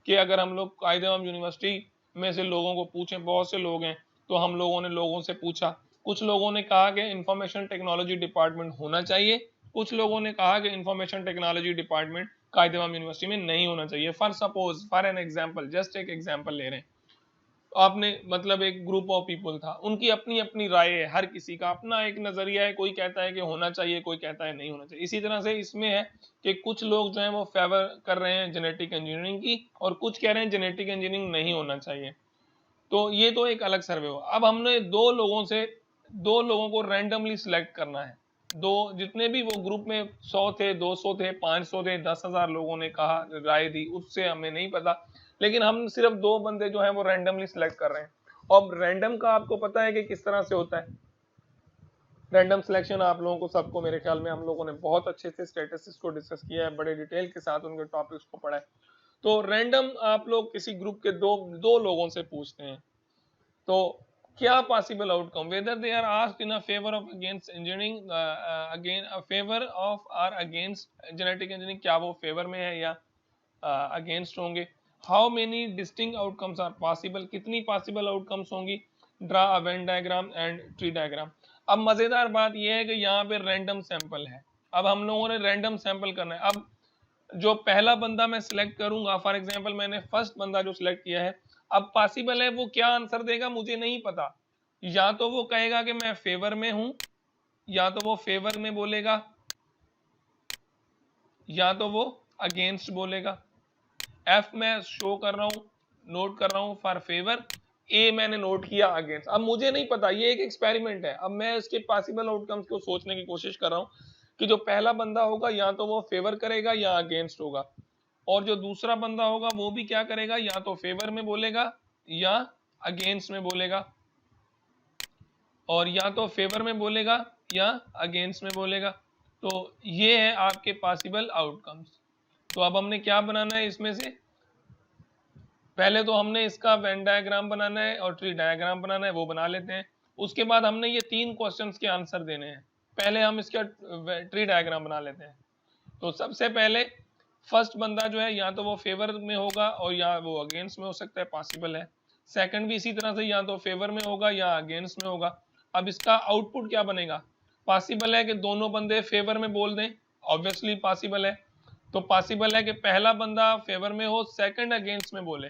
कि अगर हम लोग कायदे-ए-आम यूनिवर्सिटी में से लोगों को पूछें, बहुत से लोग हैं, तो हम लोगों ने लोगों से पूछा, कुछ लोगों ने कहा कि इंफॉर्मेशन टेक्नोलॉजी डिपार्टमेंट होना चाहिए, कुछ लोगों ने कहा कि इंफॉर्मेशन टेक्नोलॉजी डिपार्टमेंट कायदे-ए-आम यूनिवर्सिटी में नहीं होना चाहिए। For suppose, for an example, just एक एग्जाम्पल ले रहे हैं, आपने मतलब एक ग्रुप ऑफ पीपल था, उनकी अपनी अपनी राय है, हर किसी का अपना एक नजरिया है। कोई कहता है कि होना चाहिए, कोई कहता है नहीं होना चाहिए। इसी तरह से इसमें है कि कुछ लोग जो हैं वो फेवर कर रहे हैं जेनेटिक इंजीनियरिंग की और कुछ कह रहे हैं जेनेटिक इंजीनियरिंग नहीं होना चाहिए। तो ये तो एक अलग सर्वे हुआ। अब हमने दो लोगों को रैंडमली सिलेक्ट करना है। दो, जितने भी वो ग्रुप में 100 थे, 200 थे, 500 थे, 10,000 लोगों ने कहा, राय दी, उससे हमें नहीं पता। लेकिन हम सिर्फ दो बंदे जो हैं वो रैंडमली सिलेक्ट कर रहे हैं। अब रैंडम का आपको पता है कि किस तरह से होता है रैंडम सिलेक्शन। आप लोगों को सबको मेरे ख्याल में हम लोगों ने बहुत अच्छे से स्टैटिस्टिक्स को डिस्कस किया है, बड़े डिटेल के साथ उनके टॉपिक्स को पढ़ा है। तो रैंडम आप लोग किसी ग्रुप के दो लोगों से पूछते हैं। तो क्या possible outcome, whether they are asked in a favour of against engineering, again a favour of or against genetic engineering, क्या वो फेवर में है या अगेंस्ट होंगे। How many distinct outcomes are possible, कितनी पॉसिबल आउटकम्स होंगी। Draw a Venn diagram and tree diagram. अब मजेदार बात यह है कि यहाँ पे रैंडम सैंपल है, अब हम लोगों ने रैंडम सैंपल करना है। अब जो पहला बंदा मैं सिलेक्ट करूंगा, फॉर एग्जांपल मैंने फर्स्ट बंदा जो सिलेक्ट किया है, अब पॉसिबल है वो क्या आंसर देगा मुझे नहीं पता। या तो वो कहेगा कि मैं फेवर में हूं, या तो वो फेवर में बोलेगा, या तो वो अगेंस्ट बोलेगा। एफ मैं शो कर रहा हूं, नोट कर रहा हूं फॉर फेवर, ए मैंने नोट किया अगेंस्ट। अब मुझे नहीं पता, ये एक एक्सपेरिमेंट है। अब मैं इसके पॉसिबल आउटकम्स को सोचने की कोशिश कर रहा हूं कि जो पहला बंदा होगा या तो वो फेवर करेगा या अगेंस्ट होगा, और जो दूसरा बंदा होगा वो भी क्या करेगा, या तो फेवर में बोलेगा या अगेंस्ट में बोलेगा, और या तो फेवर में बोलेगा या अगेंस्ट में बोलेगा। तो ये है आपके पॉसिबल आउटकम्स। तो अब हमने क्या बनाना है इसमें से, पहले तो हमने इसका वेन डायग्राम बनाना है और ट्री डायग्राम बनाना है, वो बना लेते हैं। उसके बाद हमने ये 3 क्वेश्चंस के आंसर देने हैं। पहले हम इसका ट्री डायग्राम बना लेते हैं। तो सबसे पहले फर्स्ट बंदा जो है या तो वो फेवर में होगा और या वो अगेंस्ट में हो सकता है, पॉसिबल है। सेकंड भी इसी तरह से या तो फेवर में होगा या अगेंस्ट में होगा। अब इसका आउटपुट क्या बनेगा, पॉसिबल है कि दोनों बंदे फेवर में बोल दें, ऑब्वियसली पॉसिबल है। तो पॉसिबल है कि पहला बंदा फेवर में हो, सेकंड अगेंस्ट में बोले।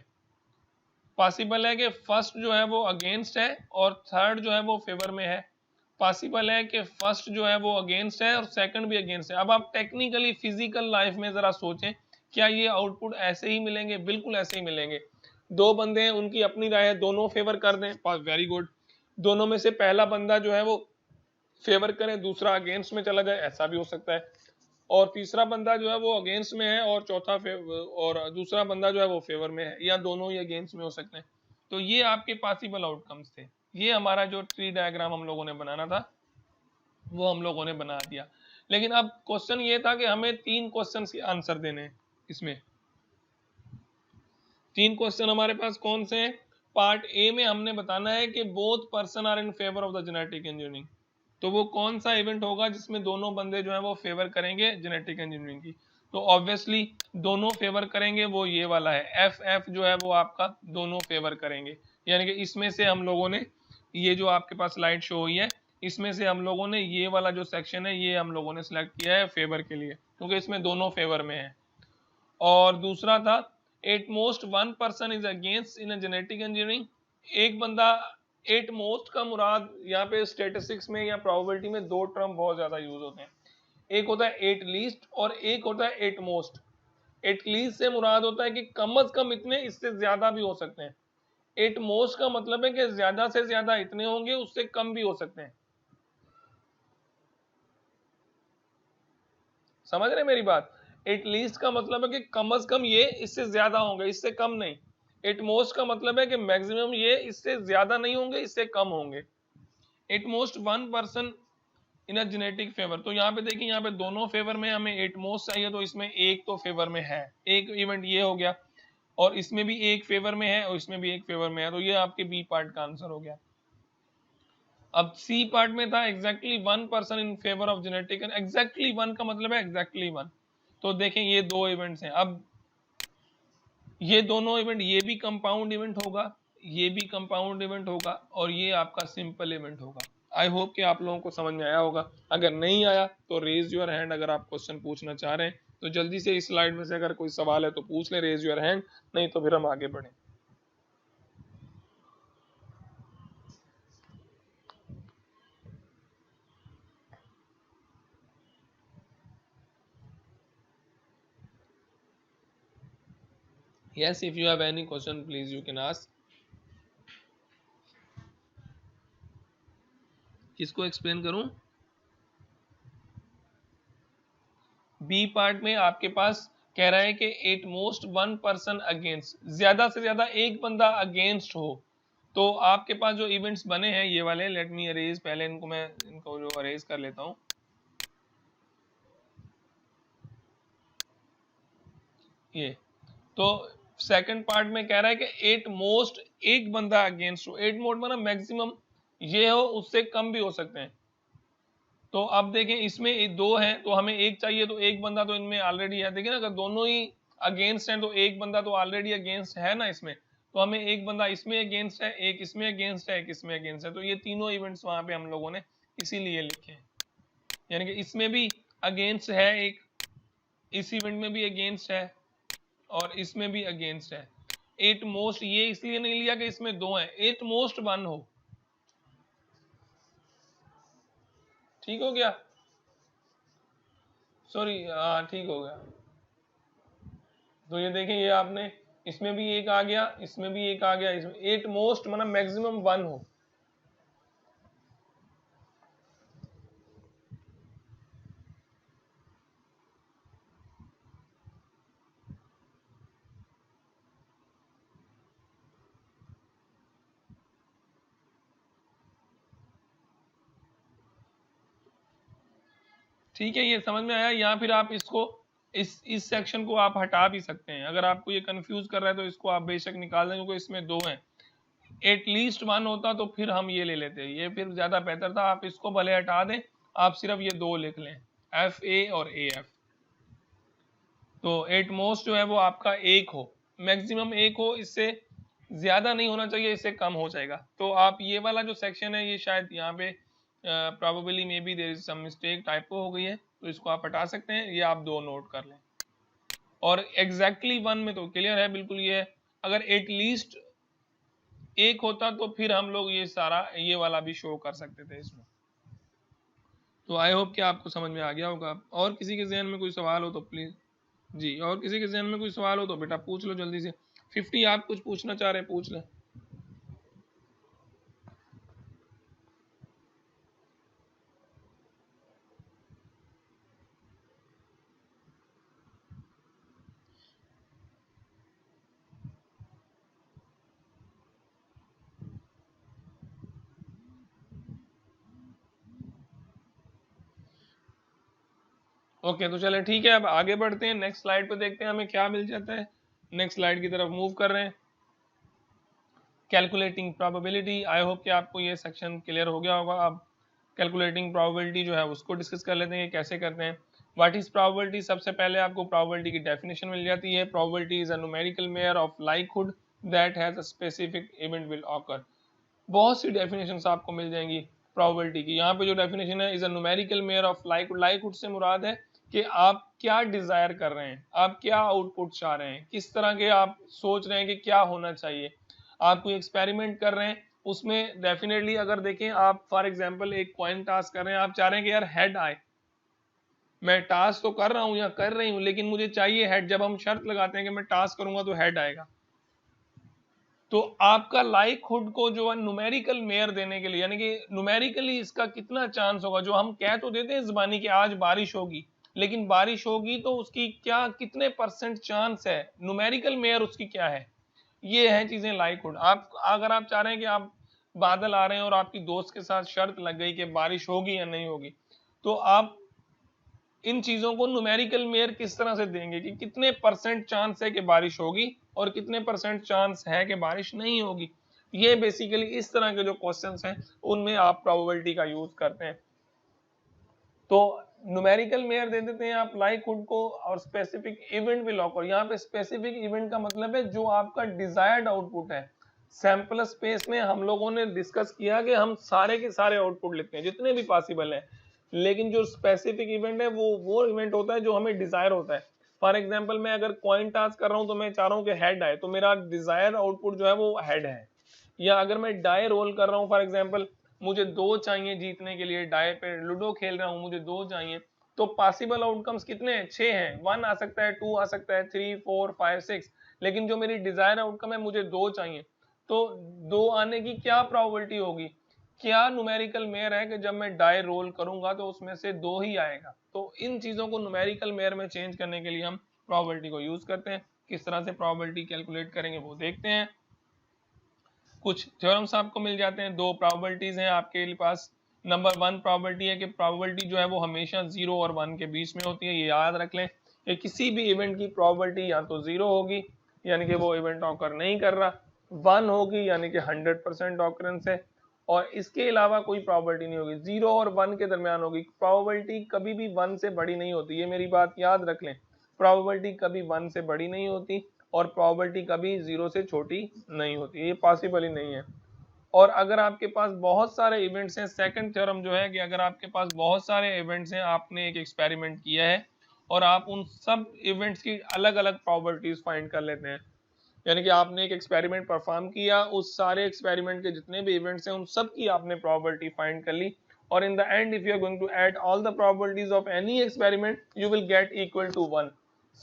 पॉसिबल है कि फर्स्ट जो है वो अगेंस्ट है और थर्ड जो है वो फेवर में है। पॉसिबल है कि फर्स्ट जो है वो अगेंस्ट है और सेकंड भी अगेंस्ट है। अब आप टेक्निकली फिजिकल लाइफ में जरा सोचें, क्या ये आउटपुट ऐसे ही मिलेंगे, बिल्कुल ऐसे ही मिलेंगे। दो बंदे हैं, उनकी अपनी राय है, दोनों फेवर कर दें, वेरी गुड। दोनों में से पहला बंदा जो है वो फेवर करे, दूसरा अगेंस्ट में चला जाए, ऐसा भी हो सकता है। और तीसरा बंदा जो है वो अगेंस्ट में है और और दूसरा बंदा जो है वो फेवर में है, या दोनों ही अगेंस्ट में हो सकते हैं। तो ये आपके पॉसिबल आउटकम्स थे। ये हमारा जो ट्री डायग्राम हम लोगों ने बनाना था वो हम लोगों ने बना दिया। लेकिन अब क्वेश्चन ये था कि हमें 3 क्वेश्चन के आंसर देने हैं। इसमें 3 क्वेश्चन हमारे पास कौन से हैं। पार्ट ए में हमने बताना है कि both person are in favour of the genetic engineering. तो वो कौन सा इवेंट होगा जिसमें दोनों बंदे जो है वो फेवर करेंगे जेनेटिक इंजीनियरिंग की। तो ऑब्वियसली दोनों फेवर करेंगे, वो ये वाला है, एफ एफ जो है वो आपका दोनों फेवर करेंगे। यानी कि इसमें से हम लोगों ने, ये जो आपके पास स्लाइड शो हुई है, इसमें से हम लोगों ने ये वाला जो सेक्शन है ये हम लोगों ने सिलेक्ट किया है फेवर के लिए, क्योंकि इसमें दोनों फेवर में है। और दूसरा था at most one person is against in genetic engineering. एक बंदा, एट मोस्ट का मुराद यहाँ पे स्टेटिस्टिक्स में या प्रोबेबिलिटी में 2 टर्म बहुत ज्यादा यूज होते हैं। एक होता है एट लीस्ट और एक होता है एट मोस्ट। एट लीस्ट से मुराद होता है कि कम अज कम इतने, इससे ज्यादा भी हो सकते हैं। एट मोस्ट का मतलब है कि ज्यादा से ज्यादा इतने होंगे, उससे कम भी हो सकते हैं। समझ रहे मेरी बात। एट लीस्ट का मतलब है कि कम अज कम ये, इससे ज्यादा होंगे, इससे कम नहीं। एट मोस्ट का मतलब है कि मैक्सिमम ये, इससे ज्यादा नहीं होंगे, इससे कम होंगे। At most one person in a genetic favour. तो यहाँ पे देखिए, यहाँ पे दोनों फेवर में हमें एट मोस्ट चाहिए, तो इसमें एक तो फेवर में है, एक इवेंट ये हो गया, और इसमें भी एक फेवर में है और इसमें भी एक फेवर में है। तो ये आपके बी पार्ट का आंसर हो गया। अब सी पार्ट में था exactly one person in favour of genetic. Exactly one का मतलब है एग्जैक्टली वन। तो देखें ये 2 इवेंट्स हैं। अब ये दोनों इवेंट, ये भी कंपाउंड इवेंट होगा, ये भी कंपाउंड इवेंट होगा, और ये आपका सिंपल इवेंट होगा। आई होप कि आप लोगों को समझ में आया होगा। अगर नहीं आया तो रेज योर हैंड, अगर आप क्वेश्चन पूछना चाह रहे हैं तो जल्दी से इस स्लाइड में से अगर कोई सवाल है तो पूछ ले, रेज योर हैंड, नहीं तो फिर हम आगे बढ़ें। Yes, if you have any question, please you can ask. किसको एक्सप्लेन करूं? बी पार्ट में आपके पास कह रहा है कि at most one person against, ज्यादा से ज्यादा एक बंदा अगेंस्ट हो। तो आपके पास जो इवेंट्स बने हैं ये वाले, लेट मी अरेज, पहले इनको मैं इनको जो अरेज कर लेता हूं। ये तो सेकंड पार्ट में कह रहा है कि एट मोस्ट एक बंदा अगेंस्ट हो, एट मोस्ट मतलब मैक्सिमम ये हो, उससे कम भी हो सकते हैं। तो अब देखें इसमें दो हैं तो हमें एक चाहिए, तो एक बंदा तो इनमें ऑलरेडी है। देखिए ना, अगर दोनों ही अगेंस्ट हैं तो एक बंदा तो ऑलरेडी अगेंस्ट है ना इसमें, तो हमें एक बंदा इसमें अगेंस्ट है, एक इसमें अगेंस्ट है, एक इसमें अगेंस्ट है, तो ये तीनों इवेंट्स वहां पे हम लोगों ने इसीलिए लिखे हैं। यानी कि इसमें भी अगेंस्ट है एक, इस इवेंट में भी अगेंस्ट है और इसमें भी अगेंस्ट है। एट मोस्ट ये इसलिए नहीं लिया कि इसमें दो हैं, एट मोस्ट वन हो। ठीक हो गया, सॉरी, हाँ ठीक हो गया। तो ये देखें, ये आपने इसमें भी एक आ गया, इसमें भी एक आ गया, इसमें एट मोस्ट मतलब मैक्सिमम वन हो। ठीक है, ये समझ में आया। या फिर आप इसको इस सेक्शन को आप हटा भी सकते हैं, अगर आपको ये कंफ्यूज कर रहा है तो इसको आप बेशक निकाल दें, क्योंकि इसमें दो हैं। एटलीस्ट वन होता तो फिर हम ये ले लेते, ये फिर ज्यादा बेहतर था। आप इसको भले हटा दें, आप सिर्फ ये दो लिख लें, एफ ए और ए एफ। तो एट मोस्ट जो है वो आपका एक हो, मैक्सिमम एक हो, इससे ज्यादा नहीं होना चाहिए, इससे कम हो जाएगा। तो आप ये वाला जो सेक्शन है, ये शायद यहाँ पे probably maybe there is some mistake, typo हो गई है, तो इसको आप हटा सकते हैं, ये आप दो नोट कर लें। और एग्जैक्टली वन में तो क्लियर है बिल्कुल, ये अगर एटलीस्ट एक होता तो फिर हम लोग ये सारा ये वाला भी शो कर सकते थे इसमें। तो आई होप कि आपको समझ में आ गया होगा। और किसी के जहन में कोई सवाल हो तो प्लीज जी, और किसी के जहन में कोई सवाल हो तो बेटा पूछ लो जल्दी से। 50 आप कुछ पूछना चाह रहे हैं, पूछ लें। ओके, तो चले ठीक है, अब आगे बढ़ते हैं, नेक्स्ट स्लाइड पे देखते हैं हमें क्या मिल जाता है। नेक्स्ट स्लाइड की तरफ मूव कर रहे हैं। कैलकुलेटिंग प्रोबेबिलिटी, आई होप कि आपको ये सेक्शन क्लियर हो गया होगा। अब कैलकुलेटिंग प्रोबेबिलिटी जो है उसको डिस्कस कर लेते हैं, कैसे करते हैं। What is probability? सबसे पहले आपको प्रोबेबिलिटी की डेफिनेशन मिल जाती है। Probability is a numerical measure of likelihood that has a specific event will occur. बहुत सी डेफिनेशंस आपको मिल जाएंगी प्रोबेबिलिटी की। यहाँ पे जो डेफिनेशन है, is a numerical measure of likelihood. Likelihood से मुराद है कि आप क्या डिजायर कर रहे हैं, आप क्या आउटपुट चाह रहे हैं, किस तरह के आप सोच रहे हैं कि क्या होना चाहिए। आप कोई एक्सपेरिमेंट कर रहे हैं, उसमें डेफिनेटली अगर देखें, आप फॉर एग्जांपल एक कॉइन टास्क कर रहे हैं, आप चाह रहे हैं कि यार हेड आए। मैं टास्क तो कर रहा हूं या कर रही हूं, लेकिन मुझे चाहिए हेड। जब हम शर्त लगाते हैं कि मैं टास्क करूंगा तो हेड आएगा, तो आपका लाइकहुड को जो है न्यूमेरिकल मेयर देने के लिए, यानी कि न्यूमेरिकली इसका कितना चांस होगा। जो हम कह तो देते हैं जुबानी कि आज बारिश होगी, लेकिन बारिश होगी तो उसकी क्या कितने परसेंट चांस है, न्यूमेरिकल मेयर उसकी क्या है। ये है चीजें लाइकहुड। आप अगर आप चाह रहे हैं कि आप बादल आ रहे हैं और आपकी दोस्त के साथ शर्त लग गई कि बारिश होगी या नहीं होगी, तो आप इन चीजों को न्यूमेरिकल मेयर किस तरह से देंगे कि कितने परसेंट चांस है कि बारिश होगी और कितने परसेंट चांस है कि बारिश नहीं होगी। ये बेसिकली इस तरह के जो क्वेश्चंस हैं उनमें आप प्रोबेबिलिटी का यूज करते हैं। तो न्यूमेरिकल मेयर दे देते हैं आप लाइकहुड को, और स्पेसिफिक इवेंट विल ऑकर। यहाँ पे स्पेसिफिक इवेंट का मतलब है जो आपका डिजायर्ड आउटपुट है। सैंपल स्पेस में हम लोगों ने डिस्कस किया कि हम सारे के सारे आउटपुट लिखते हैं जितने भी पॉसिबल हैं, लेकिन जो स्पेसिफिक इवेंट है वो इवेंट होता है जो हमें डिजायर होता है। फॉर एग्जाम्पल, मैं अगर कॉइन टास्क कर रहा हूं तो मैं चाह रहा हूं कि हेड आए, तो मेरा डिजायर आउटपुट जो है वो हेड है। या अगर मैं डाई रोल कर रहा हूं, फॉर एग्जाम्पल मुझे दो चाहिए जीतने के लिए, डाई पे लूडो खेल रहा हूं, मुझे दो चाहिए, तो पॉसिबल आउटकम्स कितने हैं? 6 हैं। 1 आ सकता है, 2 आ सकता है, 3 4 5 6, लेकिन जो मेरी डिजायर आउटकम है मुझे दो चाहिए। तो दो आने की क्या प्रोबेबिलिटी होगी? क्या न्यूमेरिकल मेयर है कि जब मैं डाई रोल करूंगा तो उसमें से दो ही आएगा। तो इन चीजों को न्यूमेरिकल मेयर में चेंज करने के लिए हम प्रोबेबिलिटी को यूज करते हैं। किस तरह से प्रोबेबिलिटी कैलकुलेट करेंगे वो देखते हैं। कुछ थ्योरम्स आपको मिल जाते हैं। दो प्रोबेबिलिटीज हैं आपके पास। नंबर 1 प्रोबेबिलिटी है कि प्रोबेबिलिटी जो है वो हमेशा 0 और 1 के बीच में होती है। ये याद रख लें कि किसी भी इवेंट की प्रोबेबिलिटी या तो 0 होगी यानी कि वो इवेंट ऑकर नहीं कर रहा, 1 होगी यानी कि 100% ऑकरेंस है, और इसके अलावा कोई प्रॉबिलिटी नहीं होगी, 0 और 1 के दरमियान होगी। प्रॉबिलिटी कभी भी 1 से बड़ी नहीं होती, ये मेरी बात याद रख लें, प्रॉबिलिटी कभी 1 से बड़ी नहीं होती और प्रॉबिलिटी कभी 0 से छोटी नहीं होती, ये पॉसिबल ही नहीं है। और अगर आपके पास बहुत सारे इवेंट्स हैं, सेकंड थ्योरम जो है कि अगर आपके पास बहुत सारे इवेंट्स हैं, आपने एक एक्सपेरिमेंट किया है और आप उन सब इवेंट्स की अलग अलग प्रॉबिलिटीज फाइंड कर लेते हैं, यानी कि आपने एक एक्सपेरिमेंट परफॉर्म किया, उस सारे एक्सपेरिमेंट के जितने भी इवेंट्स हैं उन सब की आपने प्रॉबिलिटी फाइंड कर ली, और in the end if you are going to add all the probabilities of any experiment you will get equal to 1,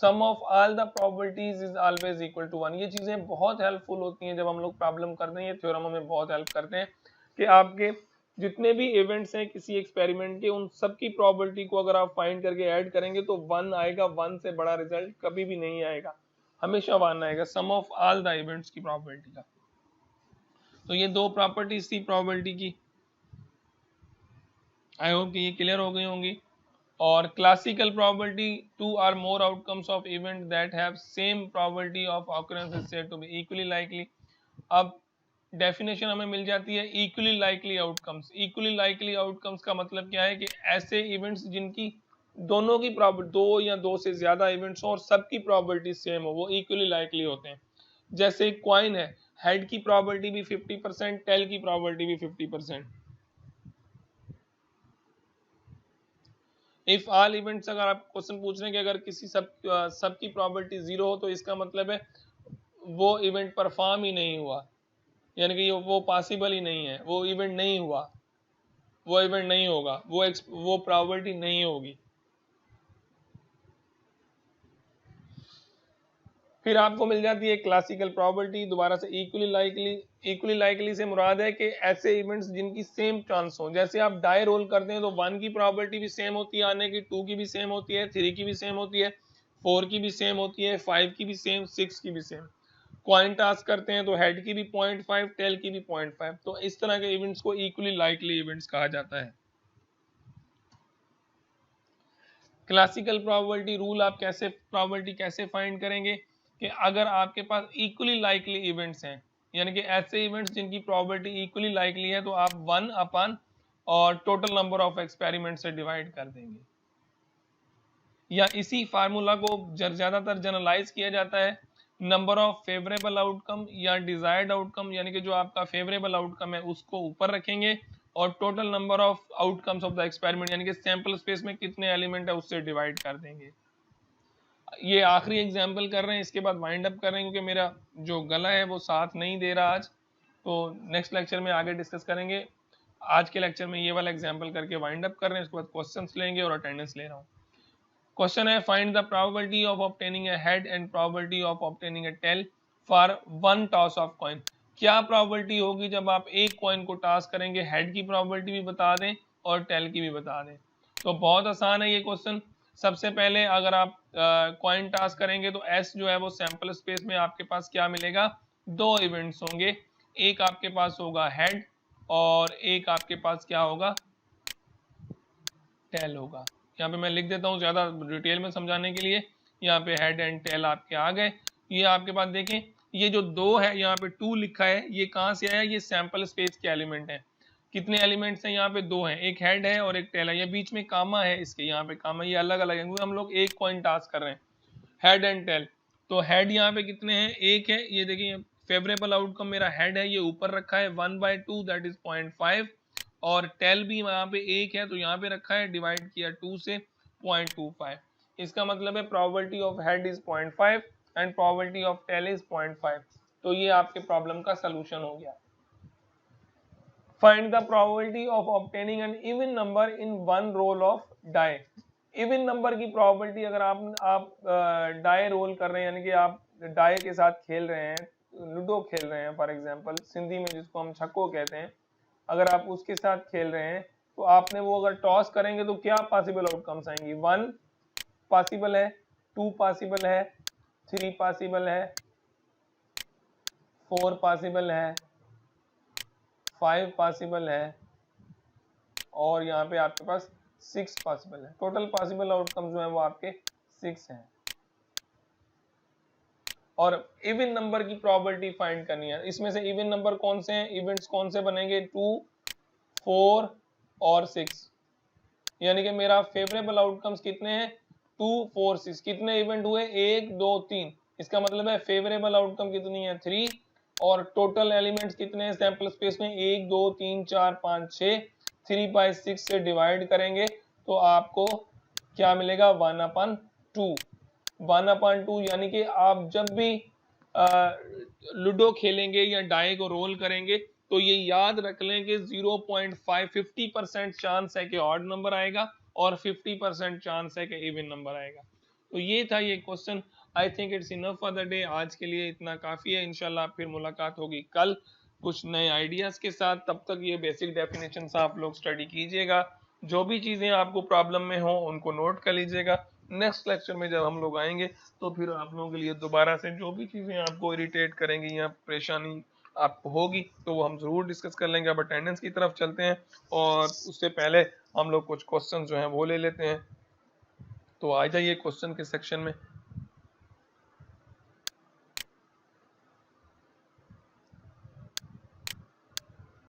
sum of all the probabilities is always equal to 1। ये चीजें बहुत helpful होती हैं जब हम लोग प्रॉब्लम करते हैं, ये थ्योरम हमें बहुत हेल्प करते हैं कि आपके जितने भी इवेंट्स हैं किसी एक्सपेरिमेंट के, उन सब की प्रॉबिलिटी को अगर आप फाइंड करके ऐड करेंगे तो 1 आएगा, 1 से बड़ा रिजल्ट कभी भी नहीं आएगा, हमेशा 1 आएगा, सम ऑफ ऑल द इवेंट्स की प्रॉबिलिटी का। तो ये दो प्रॉपर्टीज थी प्रॉबिलिटी की, आई होप कि ये क्लियर हो गई होंगी। और classical probability, 2 or more outcomes of event that have same probability of occurrence is said to be equally likely। अब डेफिनेशन हमें मिल जाती है equally likely outcomes. Equally likely outcomes का मतलब क्या है कि ऐसे इवेंट्स जिनकी दोनों की प्रॉबिलिटी, 2 या 2 से ज्यादा इवेंट्स हो और सबकी प्रॉबिलिटी सेम हो, वो इक्वली लाइकली होते हैं। जैसे क्वाइन है, हेड की प्रॉबिलिटी भी 50%, टेल की प्रॉबिलिटी भी 50%। इफ ऑल इवेंट्स, अगर आप क्वेश्चन पूछ रहे हैं कि अगर किसी सबकी प्रॉबिलिटी 0 हो तो इसका मतलब है वो इवेंट परफॉर्म ही नहीं हुआ, यानी कि वो पॉसिबल ही नहीं है, वो इवेंट नहीं हुआ, वो इवेंट नहीं होगा, वो प्रॉबिलिटी नहीं होगी। फिर आपको मिल जाती है क्लासिकल प्रॉबिलिटी, दोबारा से इक्वली लाइकली। इक्वली लाइकली से मुराद है कि ऐसे इवेंट्स जिनकी सेम चांस हो, जैसे आप डाई रोल करते हैं तो 1 की प्रॉबिलिटी भी सेम होती है आने की, 2 की भी सेम होती है, 3 की भी सेम होती है, 4 की भी सेम होती है, 5 की भी सेम, 6 की भी सेम। क्वाइन टास्क करते हैं तो हेड की भी 0.5, टेल की भी 0.5। तो इस तरह के इवेंट्स को इक्वली लाइकली इवेंट्स कहा जाता है। क्लासिकल प्रोबेबिलिटी रूल, आप कैसे प्रोबेबिलिटी कैसे फाइंड करेंगे कि अगर आपके पास इक्वली लाइकली इवेंट्स हैं, यानी कि ऐसे इवेंट्स जिनकी प्रोबेबिलिटी इक्वली लाइकली है, तो आप 1 अपन और टोटल नंबर ऑफ एक्सपेरिमेंट से डिवाइड कर देंगे। या इसी फार्मूला को ज़्यादातर जनरलाइज किया जाता है नंबर ऑफ फेवरेबल आउटकम या डिजायर्ड आउटकम, यानी कि जो आपका फेवरेबल आउटकम है उसको ऊपर रखेंगे और total number of outcomes of the experiment, यानी कि सैंपल स्पेस में कितने एलिमेंट है उससे डिवाइड कर देंगे। ये आखिरी एग्जांपल कर रहे हैं, इसके बाद वाइंड अप कर रहे हैं क्योंकि मेरा जो गला है वो साथ नहीं दे रहा आज, तो नेक्स्ट लेक्चर में आगे डिस्कस करेंगे। आज के लेक्चर में ये वाला एग्जाम्पल करके वाइंड अप कर रहे हैं, इसके बाद क्वेश्चंस लेंगे और अटेंडेंस ले रहा हूँ। क्वेश्चन है find the probability of obtaining a head and probability of obtaining a tail for 1 toss of coin. क्या प्रोबेबिलिटी होगी जब आप एक कॉइन को टॉस करेंगे, हेड की प्रोबेबिलिटी भी बता दें और टेल की भी बता दें। तो बहुत आसान है ये क्वेश्चन। सबसे पहले अगर आप कॉइन टॉस करेंगे तो एस जो है वो सैंपल स्पेस में आपके पास क्या मिलेगा, 2 इवेंट्स होंगे, एक आपके पास होगा हेड और एक आपके पास क्या होगा, टेल होगा। यहाँ पे मैं लिख देता हूँ ज़्यादा डिटेल में समझाने के लिए। यहाँ पे हेड एंड टेल आपके आ गए। ये आपके पास देखें, ये जो 2 है यहाँ पे 2 लिखा है, ये कहाँ से आया, ये सैंपल स्पेस के एलिमेंट है। कितने एलिमेंट्स हैं यहाँ पे, 2 हैं, एक हेड है और एक टेल है। ये बीच में कामा है, इसके यहाँ पे कामा, ये अलग अलग है क्योंकि हम लोग एक कॉइन टास्क कर रहे हैं, हेड एंड टेल। तो हेड यहाँ पे कितने हैं, एक है, ये देखिए फेवरेबल आउटकम मेरा हेड है, ये ऊपर रखा है 1/2 दैट इज 0.5, और टेल भी यहाँ पे एक है तो यहाँ पे रखा है डिवाइड किया 2 से 0.25। इसका मतलब है probability of head is 0.5 and probability of tail is 0.5। तो ये आपके प्रॉब्लम का सलूशन हो गया। Find the probability of obtaining an even number in 1 roll of die. Even number की प्रोबेबिलिटी, अगर आप डाई रोल कर रहे हैं, यानी कि आप डाई के साथ खेल रहे हैं, लूडो खेल रहे हैं फॉर एग्जांपल, सिंधी में जिसको हम छक्को कहते हैं, अगर आप उसके साथ खेल रहे हैं तो आपने वो अगर टॉस करेंगे तो क्या पॉसिबल आउटकम्स आएंगी, 1 पॉसिबल है, 2 पॉसिबल है, 3 पॉसिबल है, 4 पॉसिबल है, 5 पॉसिबल है, और यहाँ पे आपके पास 6 पॉसिबल है। टोटल पॉसिबल आउटकम जो है वो आपके 6 हैं। और इवन नंबर की प्रोबेबिलिटी फाइंड करनी है। इसमें से इवन नंबर कौन से हैं, इवेंट्स कौन से बनेंगे, 2, 4 और 6, यानी कि मेरा फेवरेबल आउटकम्स कितने हैं, 2, 4, 6। कितने इवेंट हुए, 1, 2, 3, इसका मतलब है फेवरेबल आउटकम कितनी है, 3, और टोटल एलिमेंट्स कितने हैं सैंपल स्पेस में, 1, 2, 3, 4, 5, 6, 3/6 से डिवाइड करेंगे तो आपको क्या मिलेगा, 1/2। 1/2 यानी कि आप जब भी लूडो खेलेंगे या डाई को रोल करेंगे तो ये याद रख लें कि 50% चांस है कि ऑड नंबर आएगा और 50% चांस है कि इवन नंबर आएगा। तो ये था ये question. I think it's enough for the day, आज के लिए इतना काफी है। इंशाल्लाह फिर मुलाकात होगी कल कुछ नए आइडियाज के साथ। तब तक ये बेसिक डेफिनेशंस आप लोग स्टडी कीजिएगा, जो भी चीजें आपको प्रॉब्लम में हो उनको नोट कर लीजिएगा। नेक्स्ट लेक्चर में जब हम लोग आएंगे तो फिर आप लोगों के लिए दोबारा से जो भी चीजें आपको इरिटेट करेंगी या परेशानी आपको होगी तो वो हम जरूर डिस्कस कर लेंगे। अब अटेंडेंस की तरफ चलते हैं और उससे पहले हम लोग कुछ क्वेश्चन जो हैं वो ले लेते हैं। तो आ जाइए क्वेश्चन के सेक्शन में।